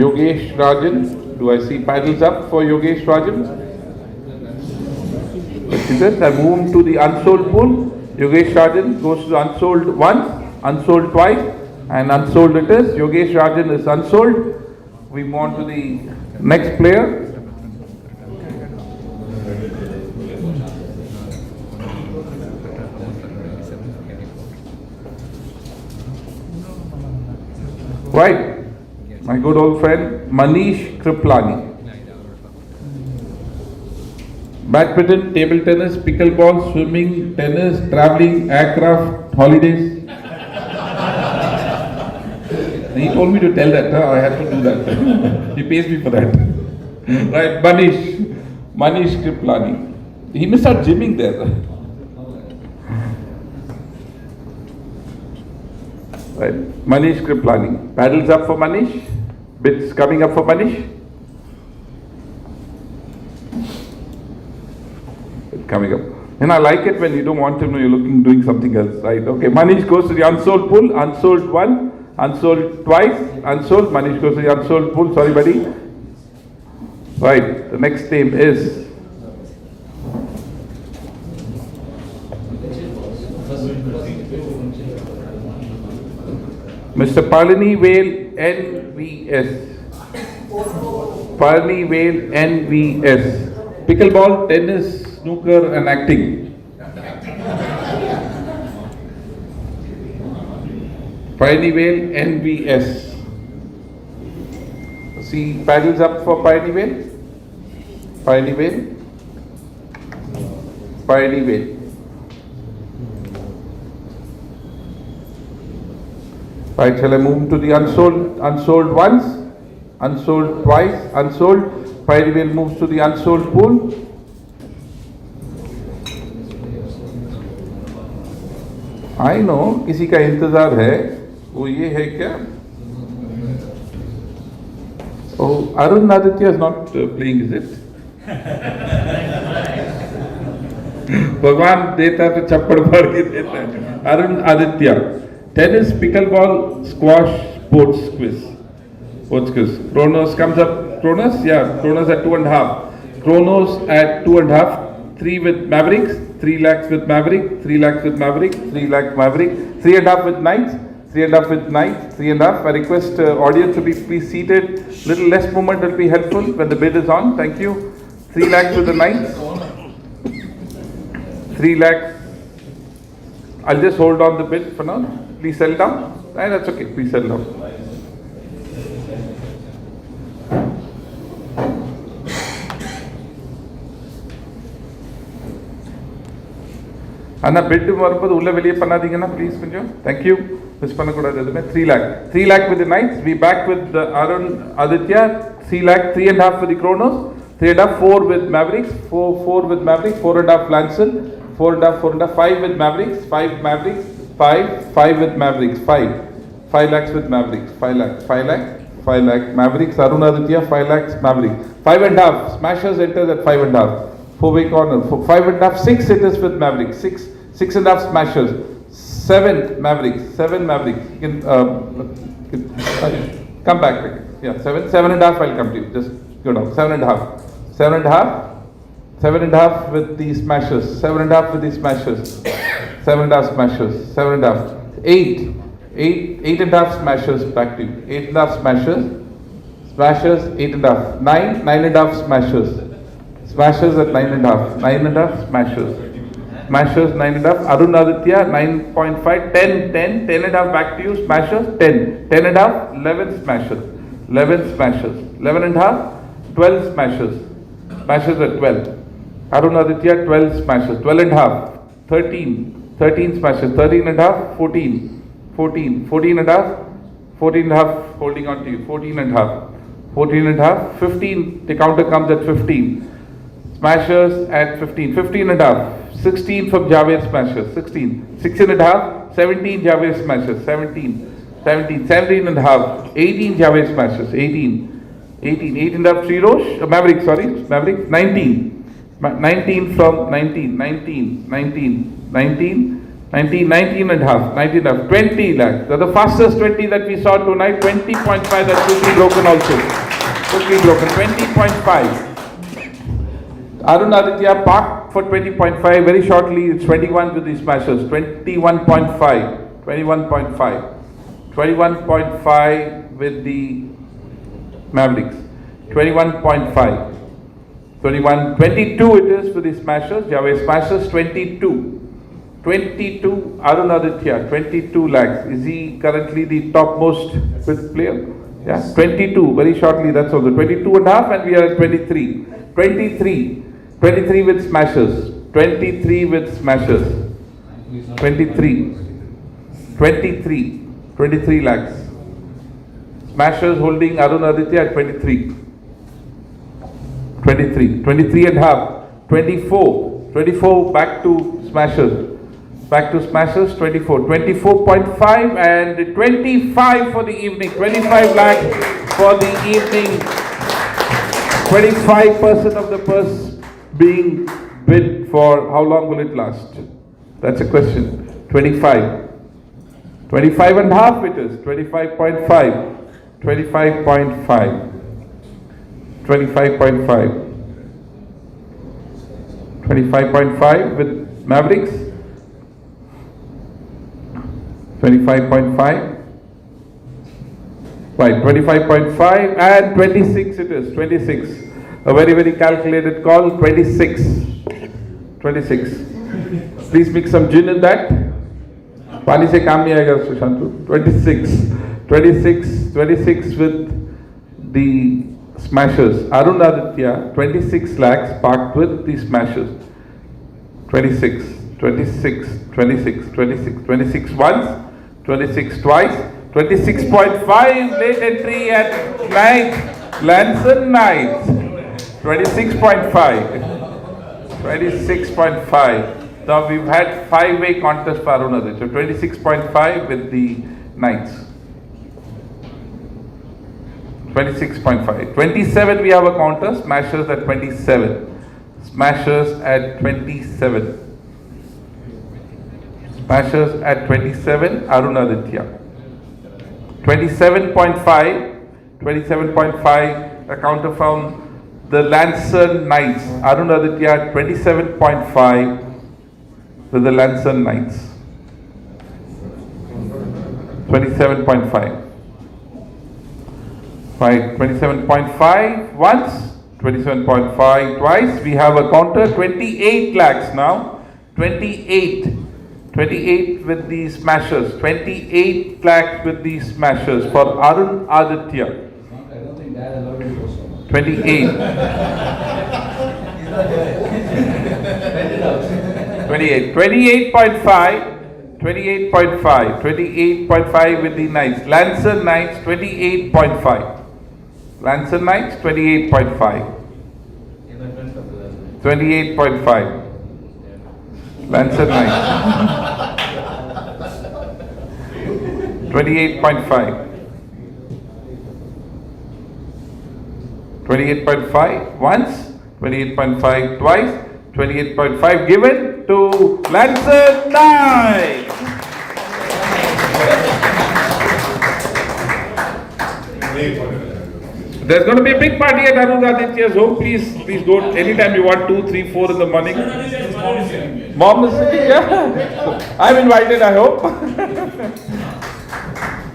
Yogesh Rajan. Do I see paddles up for Yogesh Rajan? See this? I move him to the unsold pool. Yogesh Rajan goes to the unsold once, unsold twice, and unsold it is. Yogesh Rajan is unsold. We move on to the next player. Right, my good old friend Manish Kriplani. Badminton, table tennis, pickleball, swimming, tennis, traveling, aircraft, holidays. He told me to tell that, I have to do that. He pays me for that. Right, Manish Kriplani. He missed out gymming there. Right, Manish Kriplani. Paddles up for Manish. Bits coming up for Manish. Coming up. And I like it when you don't want him, you're doing something else, right? Okay, Manish goes to the unsold pool, unsold one, unsold twice, unsold. Manish goes to the unsold pool. Sorry, buddy. Right, the next name is Mr. Palani Vale NVS. Palani Vale NVS. Pickleball, tennis, snooker and acting. Palani Vale NVS. See paddles up for Palani Vale. Palani Vale. Palani Vale. Right, shall I move to the unsold? Unsold once, unsold twice, unsold. Palani Vale moves to the unsold pool. I know किसी का इंतजार है, वो ये है क्या? Oh, Arun Aditya is not playing, is it? भगवान देता है तो चप्पड़ मार के देता है. Arun Aditya. Tennis, pickleball, squash, sports quiz. Kronos comes up. Kronos? Yeah, Kronos at 2.5. Kronos at 2.5. 3 with Mavericks, 3 lakhs with Maverick, 3 lakhs with Maverick, 3 lakh Maverick, 3.5 with Knights, 3.5 with Knights, 3.5. I request audience to be please seated. Little less movement will be helpful when the bid is on. Thank you. 3 lakhs with the Knights. 3 lakhs. I'll just hold on the bid for now. Please sell down. That's okay. Please sell down. Anna bid வரும்போது உள்ள வெளியே பண்ணாதீங்கன்னா please கொஞ்சம். Thank you. Miss பண்ணக்கூடாது எதுவுமே. 3 lakh. 3 lakh with the Knights. We back with the Arun Aditya. 3 lakh. 3.5 for the Kronos. 3.5. 4 with Mavericks. 4 with Mavericks. 4.5 Lanson. 4.5. 4.5. 5 with Mavericks. 5 Mavericks. 5 with Mavericks. 5. 5 lakhs with Mavericks. 5 lakhs. 5 lakhs. 5 lakh. Mavericks, Arun Aditya, 5 lakhs, Mavericks. 5.5. Smashers enters at 5.5. 4-way corner. 5.5. 6 it is with Mavericks. 6.5 Smashers. 7 Mavericks. 7 Mavericks. You can come back. Yeah, 7. 7.5 I'll come to you. Just go down. 7.5. 7.5. 7.5 with the Smashers. 7.5 with the Smashers. 7.5 Smashers. 7.5. 8. 8.5 Smashers back to you. 8.5 Smashers. Smashers 8.5. 9. 9.5 Smashers. Smashers at 9.5. 9.5 Smashers. Smashers 9.5. Arun Aditya 9.5. 10. 10. 10.5 back to you. Smashers 10. 10.5. 11 Smashers. 11 Smashers. 11.5. 12 Smashers. Smashers at 12. Arun Aditya 12 Smashers. 12.5. 13. 13 Smashers. 13.5. 14. 14. 14.5. 14.5 holding on to you. 14.5. 14.5. 15. The counter comes at 15. Smashers at 15. 15.5. 16 from Javed Smashers. 16. 16.5. 17 Javed Smashers. 17. 17. 17.5. 18 Javed Smashers. 18. 18. 18.5 Trirosh. Maverick, sorry. Maverick. 19. 19 from 19. 19. 19. 19. 19, 19.5, 19.5, 20 lakhs. That's the fastest 20 that we saw tonight. 20.5, that's quickly broken also. Quickly broken, 20.5. Arun Aditya parked for 20.5. Very shortly, it's 21 with the Smashers. 21.5, 21.5. 21.5 with the Mavericks. 21.5. 21, 22 it is for the Smashers. Javed Smashers, 22. 22 Arun Aditya, 22 lakhs. Is he currently the topmost with player? Yeah, 22. Very shortly, that's also 22.5, and we are at 23. 23. 23 with Smashers. 23 with Smashers. 23. 23. 23 lakhs. Smashers holding Arun Aditya at 23. 23. 23.5. 24. 24 back to Smashers. Back to Smashers, 24. 24.5 and 25 for the evening. 25 lakhs for the evening. 25% of the purse being bid for. How long will it last? That's a question. 25. 25.5 it is. 25.5. 25.5. 25.5. 25.5 with Mavericks. 25.5. Right, 25.5 and 26 it is. 26. A very, very calculated call. 26. 26. Please mix some gin in that. Pani se kaam nahi aayega Sushantu. 26. 26. 26 with the Smashers. Arun Aditya, 26 lakhs parked with the Smashers. 26. 26. 26. 26. 26 once. 26 twice, 26.5 late entry at night, Lanson Knights, 26.5, 26.5. Now we've had 5-way contest for Arun Aditya, so 26.5 with the Knights, 26.5. 27 we have a counter, Smashers at 27, Smashers at 27. Smashers at 27, Arun Aditya. 27.5, 27.5, a counter from the Lancer Knights. Arun Aditya at 27.5 with the Lancer Knights. 27.5. Right, 27.5 once, 27.5 twice. We have a counter, 28 lakhs now. 28. 28 with the Smashers, 28 lakhs with the Smashers for Arun Aditya. I don't think Dad allowed him to go so. 28. 28. 28.5. 28.5. 28.5 with the Knights. Lancer Knights, 28.5. Lancer Knights, 28.5. 28.5. Lancer Knights. 28.5. 28.5 once, 28.5 twice, 28.5 given to Lancer Nair. There's going to be a big party at Arun Aditya's home. Please don't. Anytime you want, 2, 3, 4 in the morning. Mom is sitting, yeah. I'm invited, I hope.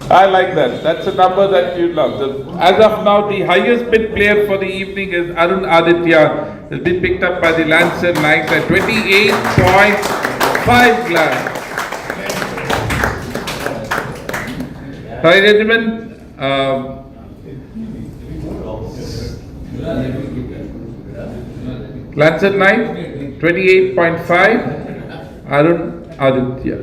I like that. That's a number that you love. As of now, the highest bid player for the evening is Arun Aditya. Has been picked up by the Lancer Knights at 28.5 lakhs. Right, gentlemen. Lancer Knight, 28.5. Arun Aditya.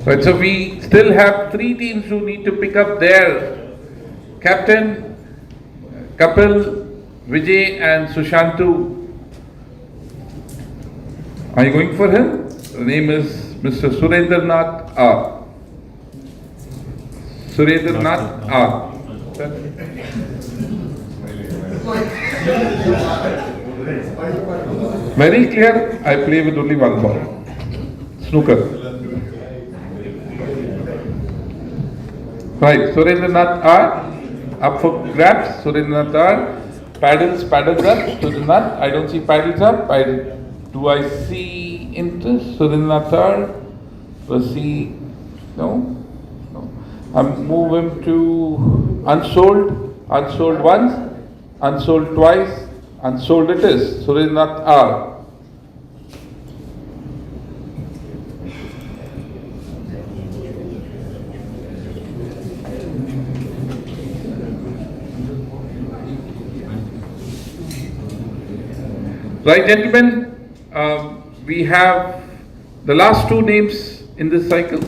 Right, so we still have 3 teams who need to pick up their captain, Kapil, Vijay and Sushantu. Are you going for him? The name is Mr. Surendranath R. Surendranath R. Very clear, I play with only one ball. Snooker. Right, Surendranath R. Up for grabs. Surendranath R. Paddles up. Surendranath, I don't see paddles up. Do I see interest? Surendranath R. Was he? No? No. I'm moving to Unsold. Unsold once. Unsold twice. Unsold it is. Surendranath R. Right, gentlemen, we have the last 2 names in this cycle.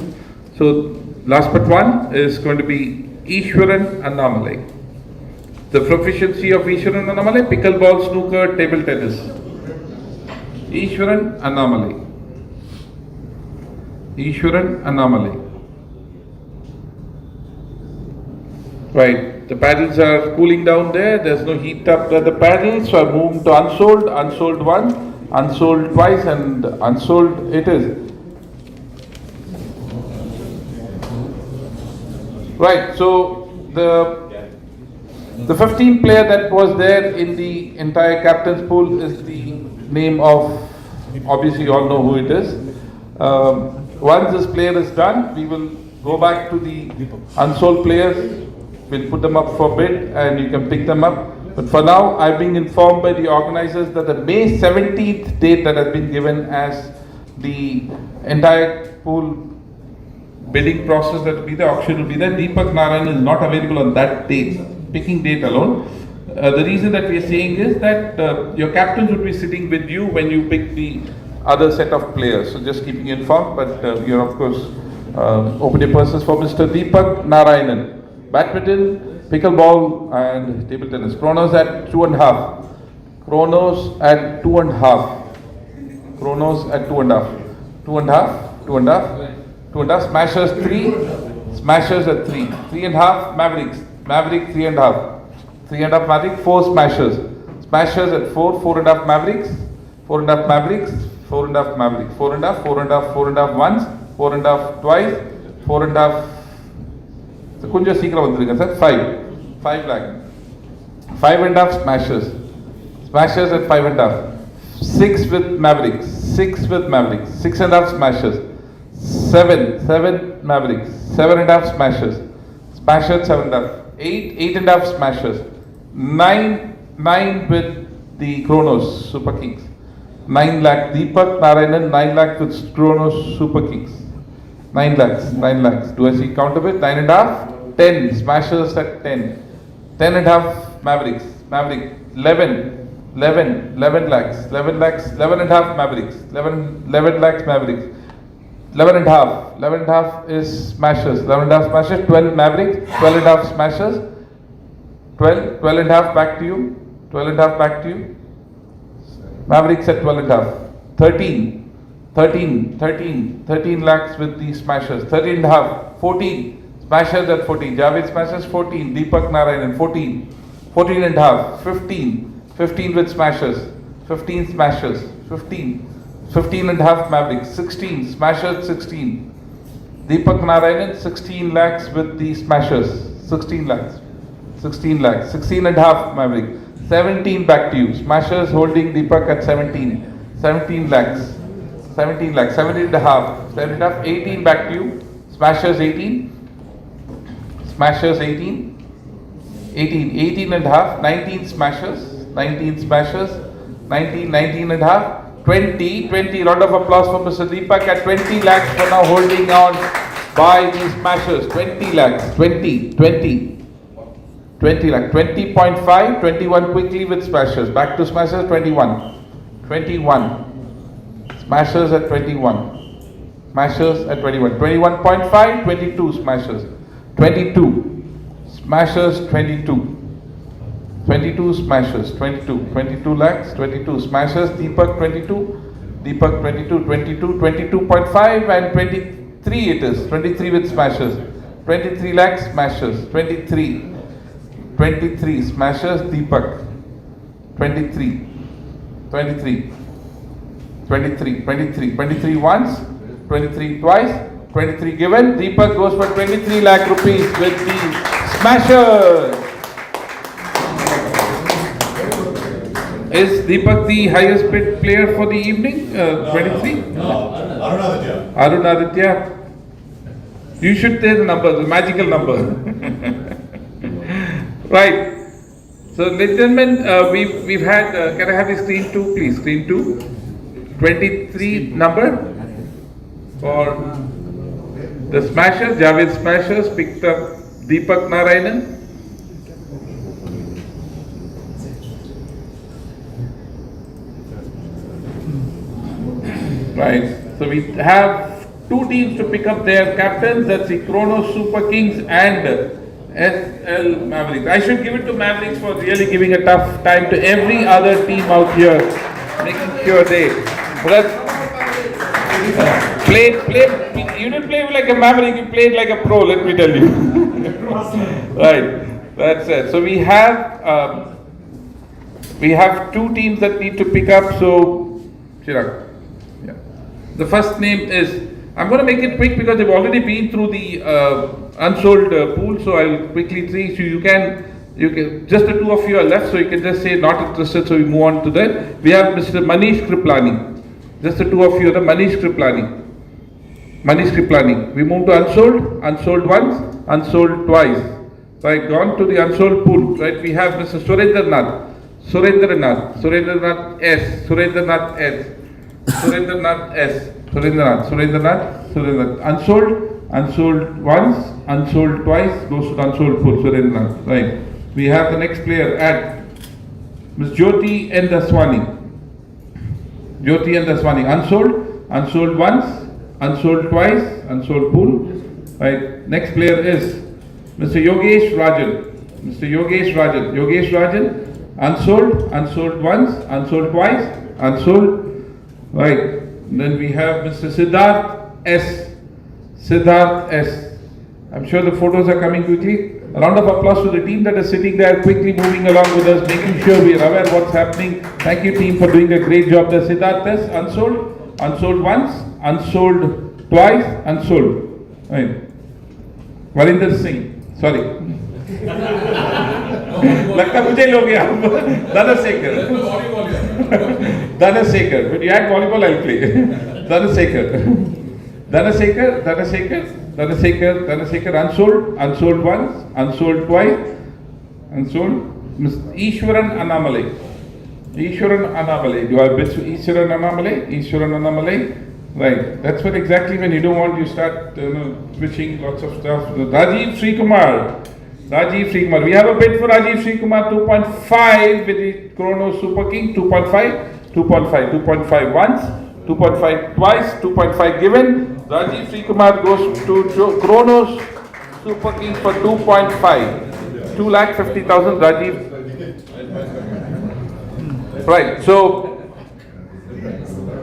So, last but one is going to be Ishwaran Annamalai. The proficiency of Ishwaran Annamalai, pickleball, snooker, table tennis. Ishwaran Annamalai. Ishwaran Annamalai. Right. The paddles are cooling down there. There's no heat up at the paddles. So I moved to Unsold. Unsold once, Unsold twice, and Unsold it is. Right. So the 15th player that was there in the entire captain's pool is the name of, obviously you all know who it is. Once this player is done, we will go back to the unsold players. We'll put them up for bid and you can pick them up. But for now, I've been informed by the organizers that the May 17th date that has been given as the entire pool bidding process that will be the auction will be there. Deepak Narayan is not available on that date, picking date alone. The reason that we are saying is that your captains would be sitting with you when you pick the other set of players. So just keeping you informed, but you're of course open your purses for Mr. Deepak Narayanan. Badminton, pickleball and table tennis. Chronos at 2.5. Chronos at 2.5. Chronos at 2.5. 2.5. 2.5. 2.5. Smashers 3. Smashers at 3. 3.5. Mavericks. Maverick 3.5. 3.5 Maverick. 4 smashers. Smashers at 4. 4.5 Mavericks. 4.5 Mavericks. 4.5 Mavericks. 4.5. 4.5. 4.5 once. 4.5 twice. 4.5. So, kunja seekra vandrunga sir. 5 lakh. 5.5 smashers. Smashers at 5.5. 6 with Mavericks. 6 with Mavericks. 6.5 smashers. 7 Mavericks. 7.5 smashers. Smashers 7.5. 8.5 smashers. 9 with the Chronos Super Kings. 9 lakh. Deepak Narayanan 9 lakh with Chronos Super Kings. 9 lakhs. Do I see count of it? 9.5, 10, smashers at 10. 10.5 Mavericks. 11 lakhs. 11.5 Mavericks. 11 lakhs Mavericks. 11.5 is smashers. 11.5 smashers. 12 Mavericks. 12.5 smashers. 12, 12 and a half back to you. 12 and a half back to you. Mavericks at 12 and a half. 13, 13 lakhs with the smashers. 13 and a half. 14, smashers at 14. Javed smashers 14. Deepak Narayanan 14. 14 and a half. 15, 15 with smashers. 15 smashers. 15, 15 and a half Mavericks. 16, smashers 16. Deepak Narayanan 16 lakhs with the smashers. 16 lakhs. 16 lakhs. 16 and a half Maverick. 17 back to you. Smashers holding Deepak at 17. 17 lakhs. 17 lakhs. 17 and a half. 17 and a half. 18 back to you. Smashers 18. Smashers 18. 18. 18 and a half. 19 smashers. 19 smashers. 19. 19 and a half. 20. 20. Round of applause for Mr. Deepak at 20 lakhs for now holding on by the smashers. 20 lakhs. 20. 20. 20 lakh, 20.5, 21 quickly with smashers. Back to smashers, 21. 21. Smashers at 21. Smashers at 21. 21.5, 22 smashers. 22. Smashers 22. 22 smashers, 22. 22 lakhs, 22 smashers. Deepak 22. Deepak 22, 22, 22.5 and 23 it is. 23 with smashers. 23 lakhs smashers. 23. 23 smashers Deepak 23 23 23 23 23 once 23 twice 23 given. Deepak goes for 23 lakh rupees with the smashers. Is Deepak the highest bid player for the evening? 23? No, Arunaditya. Arun Aditya. You should say the number, the magical number. Right. So, ladies and gentlemen, we've had. Can I have the screen 2, please? Screen 2. 23 number for the smashers. Javed smashers picked up Deepak Narayanan. Right. So we have two teams to pick up their captains. That's the Kronos Super Kings and SL Mavericks. I should give it to Mavericks for really giving a tough time to every other team out here, making sure they. But play. You didn't play like a Maverick. You played like a pro. Let me tell you. Right. That's it. So we have two teams that need to pick up. So Chirag. Yeah. The first name is. I'm going to make it quick because they've already been through the unsold pool, so I'll quickly see. So you can, just the two of you are left, so you can just say not interested, so we move on to that. We have Mr. Manish Kriplani. Just the two of you are the Manish Kriplani. Manish Kriplani. We move to unsold, unsold once, unsold twice. Right, gone to the unsold pool. Right, we have Mr. Surendranath S, Surendranath S, Surendranath S. Surendranath. Unsold once, unsold twice, goes to the unsold pool. Surendranath. Right. We have the next player at Ms. Jyoti and Daswani. Unsold once, unsold twice, unsold pool. Right. Next player is Mr. Yogesh Rajan. Unsold once, unsold twice, unsold. Right. Then we have Mr. Siddharth S. I'm sure the photos are coming quickly. A round of applause to the team that is sitting there quickly moving along with us, making sure we are aware of what's happening. Thank you team for doing a great job there. Siddharth S. Unsold once, unsold twice, unsold. Right. Varinder Singh. Sorry. लगता मुझे लोग गया Dhanashekhar. When you add volleyball, I'll play. Dhanashekhar. Unsold once, unsold twice, unsold. Ishwaran Annamalai. You are bits to Ishwaran Annamalai. Right. That's what exactly when you don't want, you start switching lots of stuff. Rajiv Srikumar. We have a bid for Rajiv Srikumar 2.5 with the Kronos Super King. 2.5 once, 2.5 twice, 2.5 given. Rajiv Srikumar goes to Kronos Super King for 2.5. 2,50,000 Rajiv. Right, so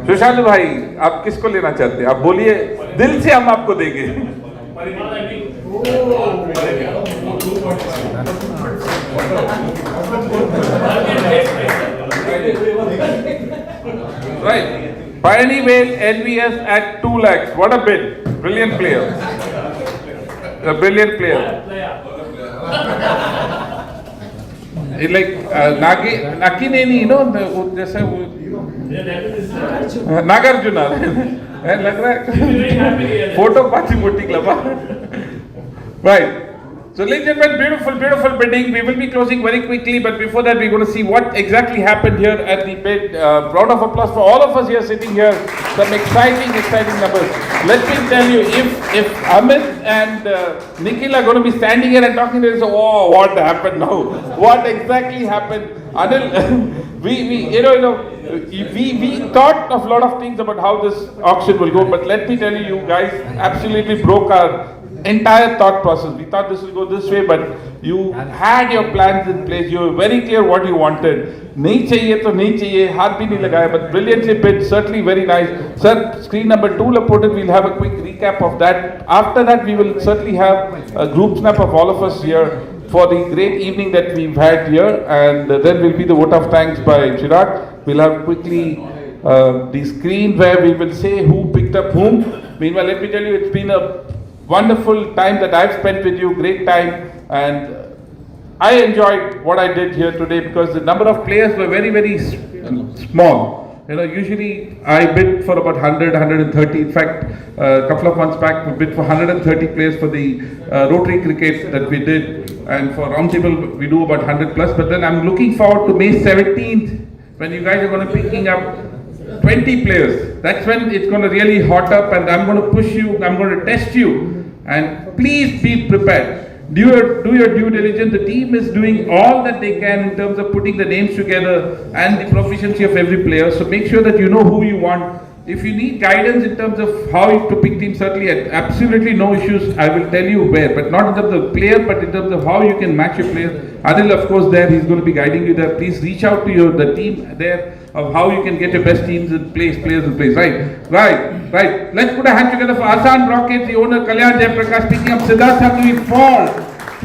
Sushant भाई आप किसको लेना चाहते हैं? आप बोलिए, दिल से हम आपको देंगे. Right, Pioneer Vale NVS at 2 lakhs. What a bid! Brilliant player. A brilliant player. It's like Nakineni, you know, जैसे वो नागार्जुना लग रहा है फोटो पाची मोटी club. Right. So ladies and gentlemen, beautiful bidding. We will be closing very quickly, but before that we're going to see what exactly happened here at the bid. Round of applause for all of us here sitting here. Some exciting numbers. Let me tell you, if Amit and Nikhil are going to be standing here and talking, they'll say, oh, what happened now? What exactly happened? Anil, we thought of a lot of things about how this auction will go, but let me tell you, you guys absolutely broke our entire thought process. We thought this will go this way, but you had your plans in place. You were very clear what you wanted. नहीं चाहिए तो नहीं चाहिए, हाथ भी नहीं लगाया, but brilliantly bid, certainly very nice. Sir, screen number 2 reported, we'll have a quick recap of that. After that, we will certainly have a group snap of all of us here for the great evening that we've had here, and then will be the vote of thanks by Chirag. We'll have quickly the screen where we will say who picked up whom. Meanwhile, let me tell you, it's been a wonderful time that I've spent with you, great time, and I enjoyed what I did here today because the number of players were very, very small. You know, usually I bid for about 100, 130. In fact, a couple of months back, we bid for 130 players for the Rotary cricket that we did, and for roundtable we do about 100 plus. But then I'm looking forward to May 17th when you guys are going to be picking up 20 players. That's when it's going to really hot up, and I'm going to push you, I'm going to test you, and please be prepared. Do your due diligence. The team is doing all that they can in terms of putting the names together and the proficiency of every player. So make sure that you know who you want. If you need guidance in terms of how to pick teams, certainly absolutely no issues. I will tell you where, but not in terms of player, but in terms of how you can match your players. Anil, of course, there he's going to be guiding you there. Please reach out to the team there of how you can get your best teams in place, players in place. Right. Let's put a hand together for Asan Rockets, the owner Kalyan Jayaprakash, picking up Siddharth Sadhuvi for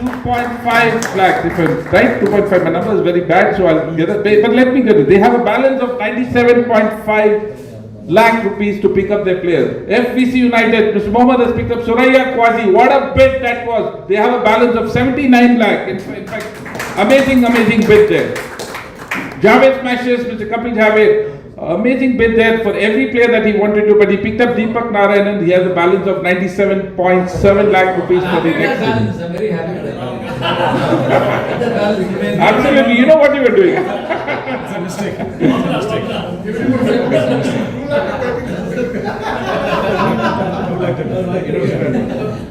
2.5 lakhs. Right, 2.5. My number is very bad, so I'll get it. But let me get it. They have a balance of 97.5 lakh rupees to pick up their players. FVC United, Mr. Mohammed has picked up Suraiya Quasi. What a bid that was. They have a balance of 79 lakh. In fact, amazing bid there. Javed Smashes, Mr. Kapil Javed, amazing bid there for every player that he wanted to, but he picked up Deepak Narayanan. He has a balance of 97.7 lakh rupees for the next balance. I'm very happy with that. Absolutely, you know what you were doing. It's a mistake.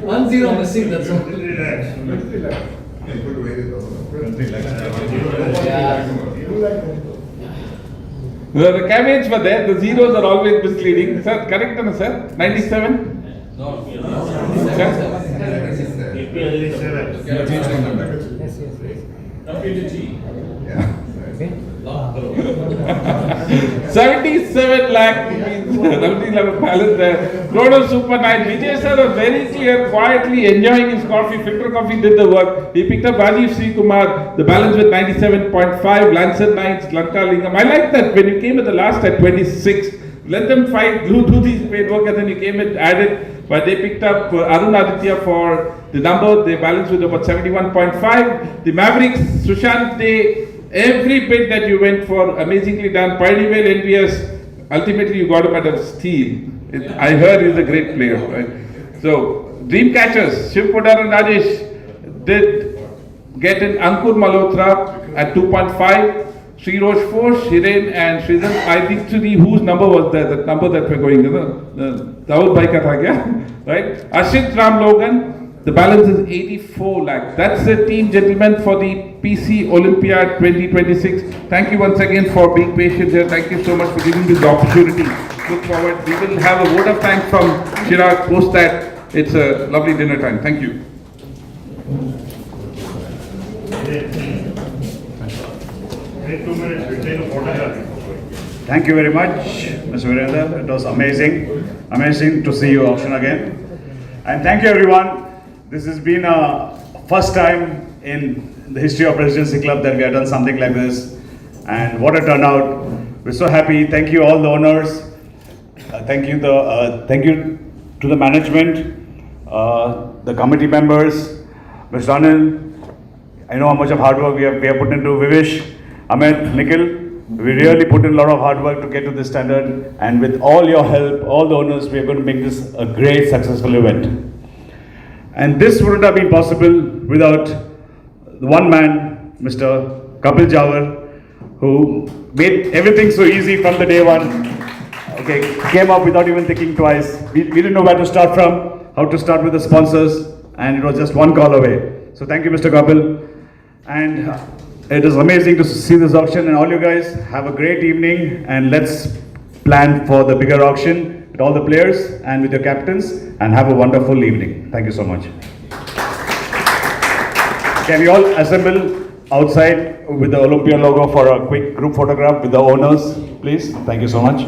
1-0 missing, that's all. The caveats were there, the zeros are always misleading. Sir, correct or no, sir? 97? No. Sir? 77 lakh rupees. Something like a balance there. Chrono Super 9. Vijay sir was very clear, quietly enjoying his coffee. Filter coffee did the work. He picked up Rajiv Sri Kumar, the balance with 97.5. Lancer 9, Lanka Lingam. I like that when you came at the last at 26. Let them fight, do these paid work, and then you came and added. But they picked up Arun Aditya for the number. They balanced with about 71.5. The Mavericks, Sushant Day. Every bid that you went for, amazingly done. Pioneer Vale NVS, ultimately you got him at a steal. I heard he's a great player, right? So, dream catchers, Shiv Podar and Rajesh did get in Ankur Malhotra at 2.5. Sri Rochefort, Shiren and Srizan, I think to the whose number was there, that number that we're going, Daud Bhai ka tha kya, right? Ashit Ram Logan, the balance is 84 lakhs. That's the team, gentlemen, for the PC Olympiad 2026. Thank you once again for being patient here. Thank you so much for giving me the opportunity. Look forward. We will have a vote of thanks from Chirag post that. It's a lovely dinner time. Thank you. Take 2 minutes, we'll take a photograph. Thank you very much, Mr. Virendra. It was amazing. Amazing to see you auction again. And thank you everyone. This has been a first time in the history of Presidency Club that we have done something like this. And what a turnout. We're so happy. Thank you all the owners. Thank you to the management, the committee members, Mr. Anil. I know how much of hard work we have put into Vivish, Amit, Nikhil. We really put in a lot of hard work to get to this standard, and with all your help, all the owners, we are going to make this a great, successful event. And this wouldn't have been possible without the one man, Mr. Kapil Jawar, who made everything so easy from the day one. Okay, came up without even thinking twice. We didn't know where to start from, how to start with the sponsors, and it was just one call away. So thank you, Mr. Kapil. And it is amazing to see this auction, and all you guys have a great evening, and let's plan for the bigger auction with all the players and with your captains, and have a wonderful evening. Thank you so much. Can we all assemble outside with the Olympia logo for a quick group photograph with the owners, please? Thank you so much.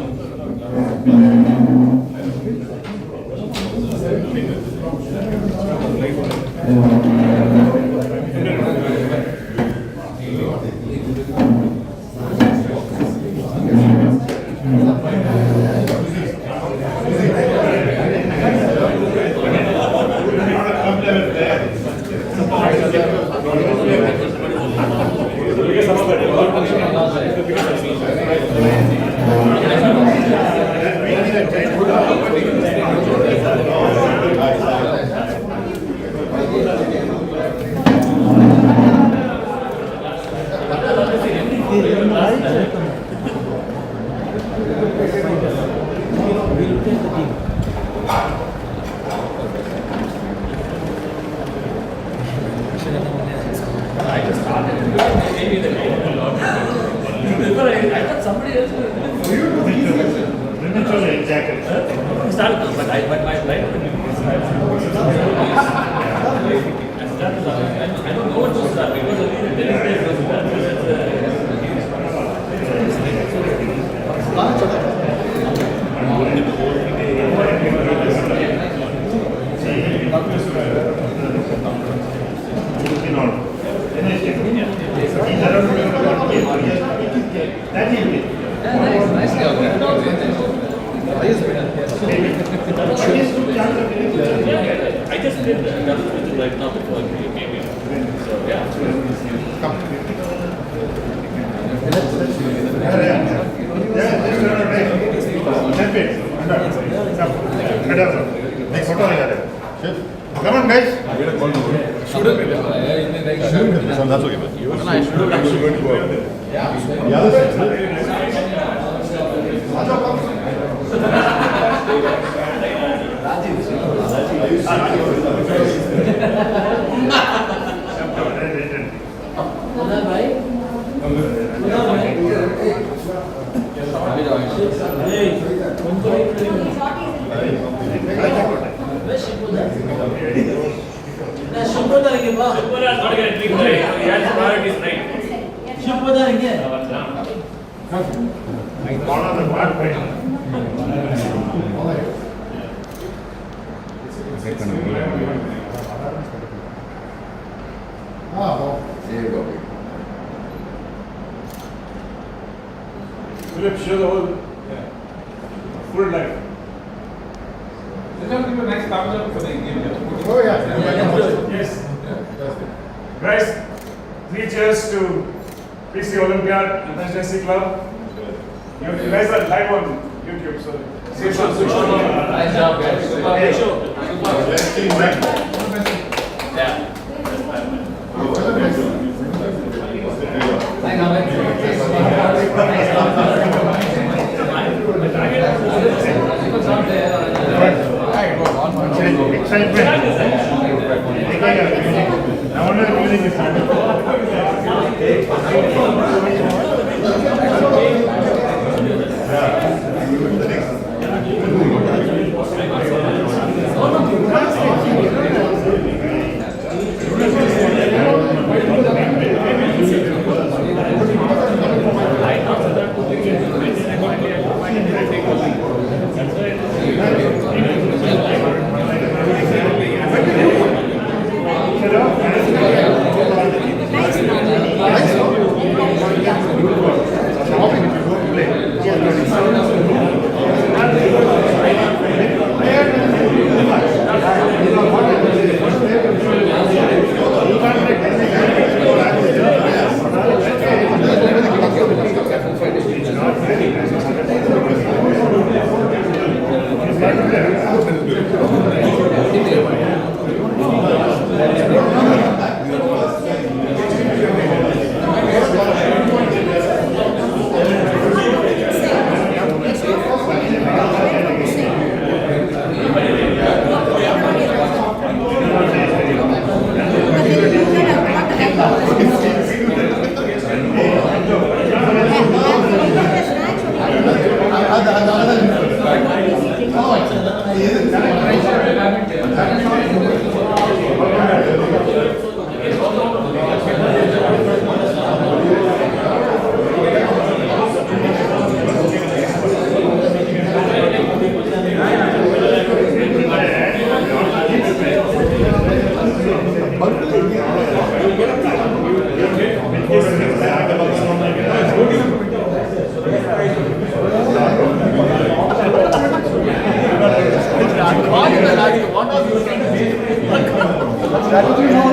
Come on, guys. Philip, show the whole full life. Just give a nice thumbs up for the game. Oh yeah. Yes. Guys, 3 cheers to PC Olympiad and Presidency Club. You guys are live on YouTube, so nice job, guys. Yeah. What are you trying to say?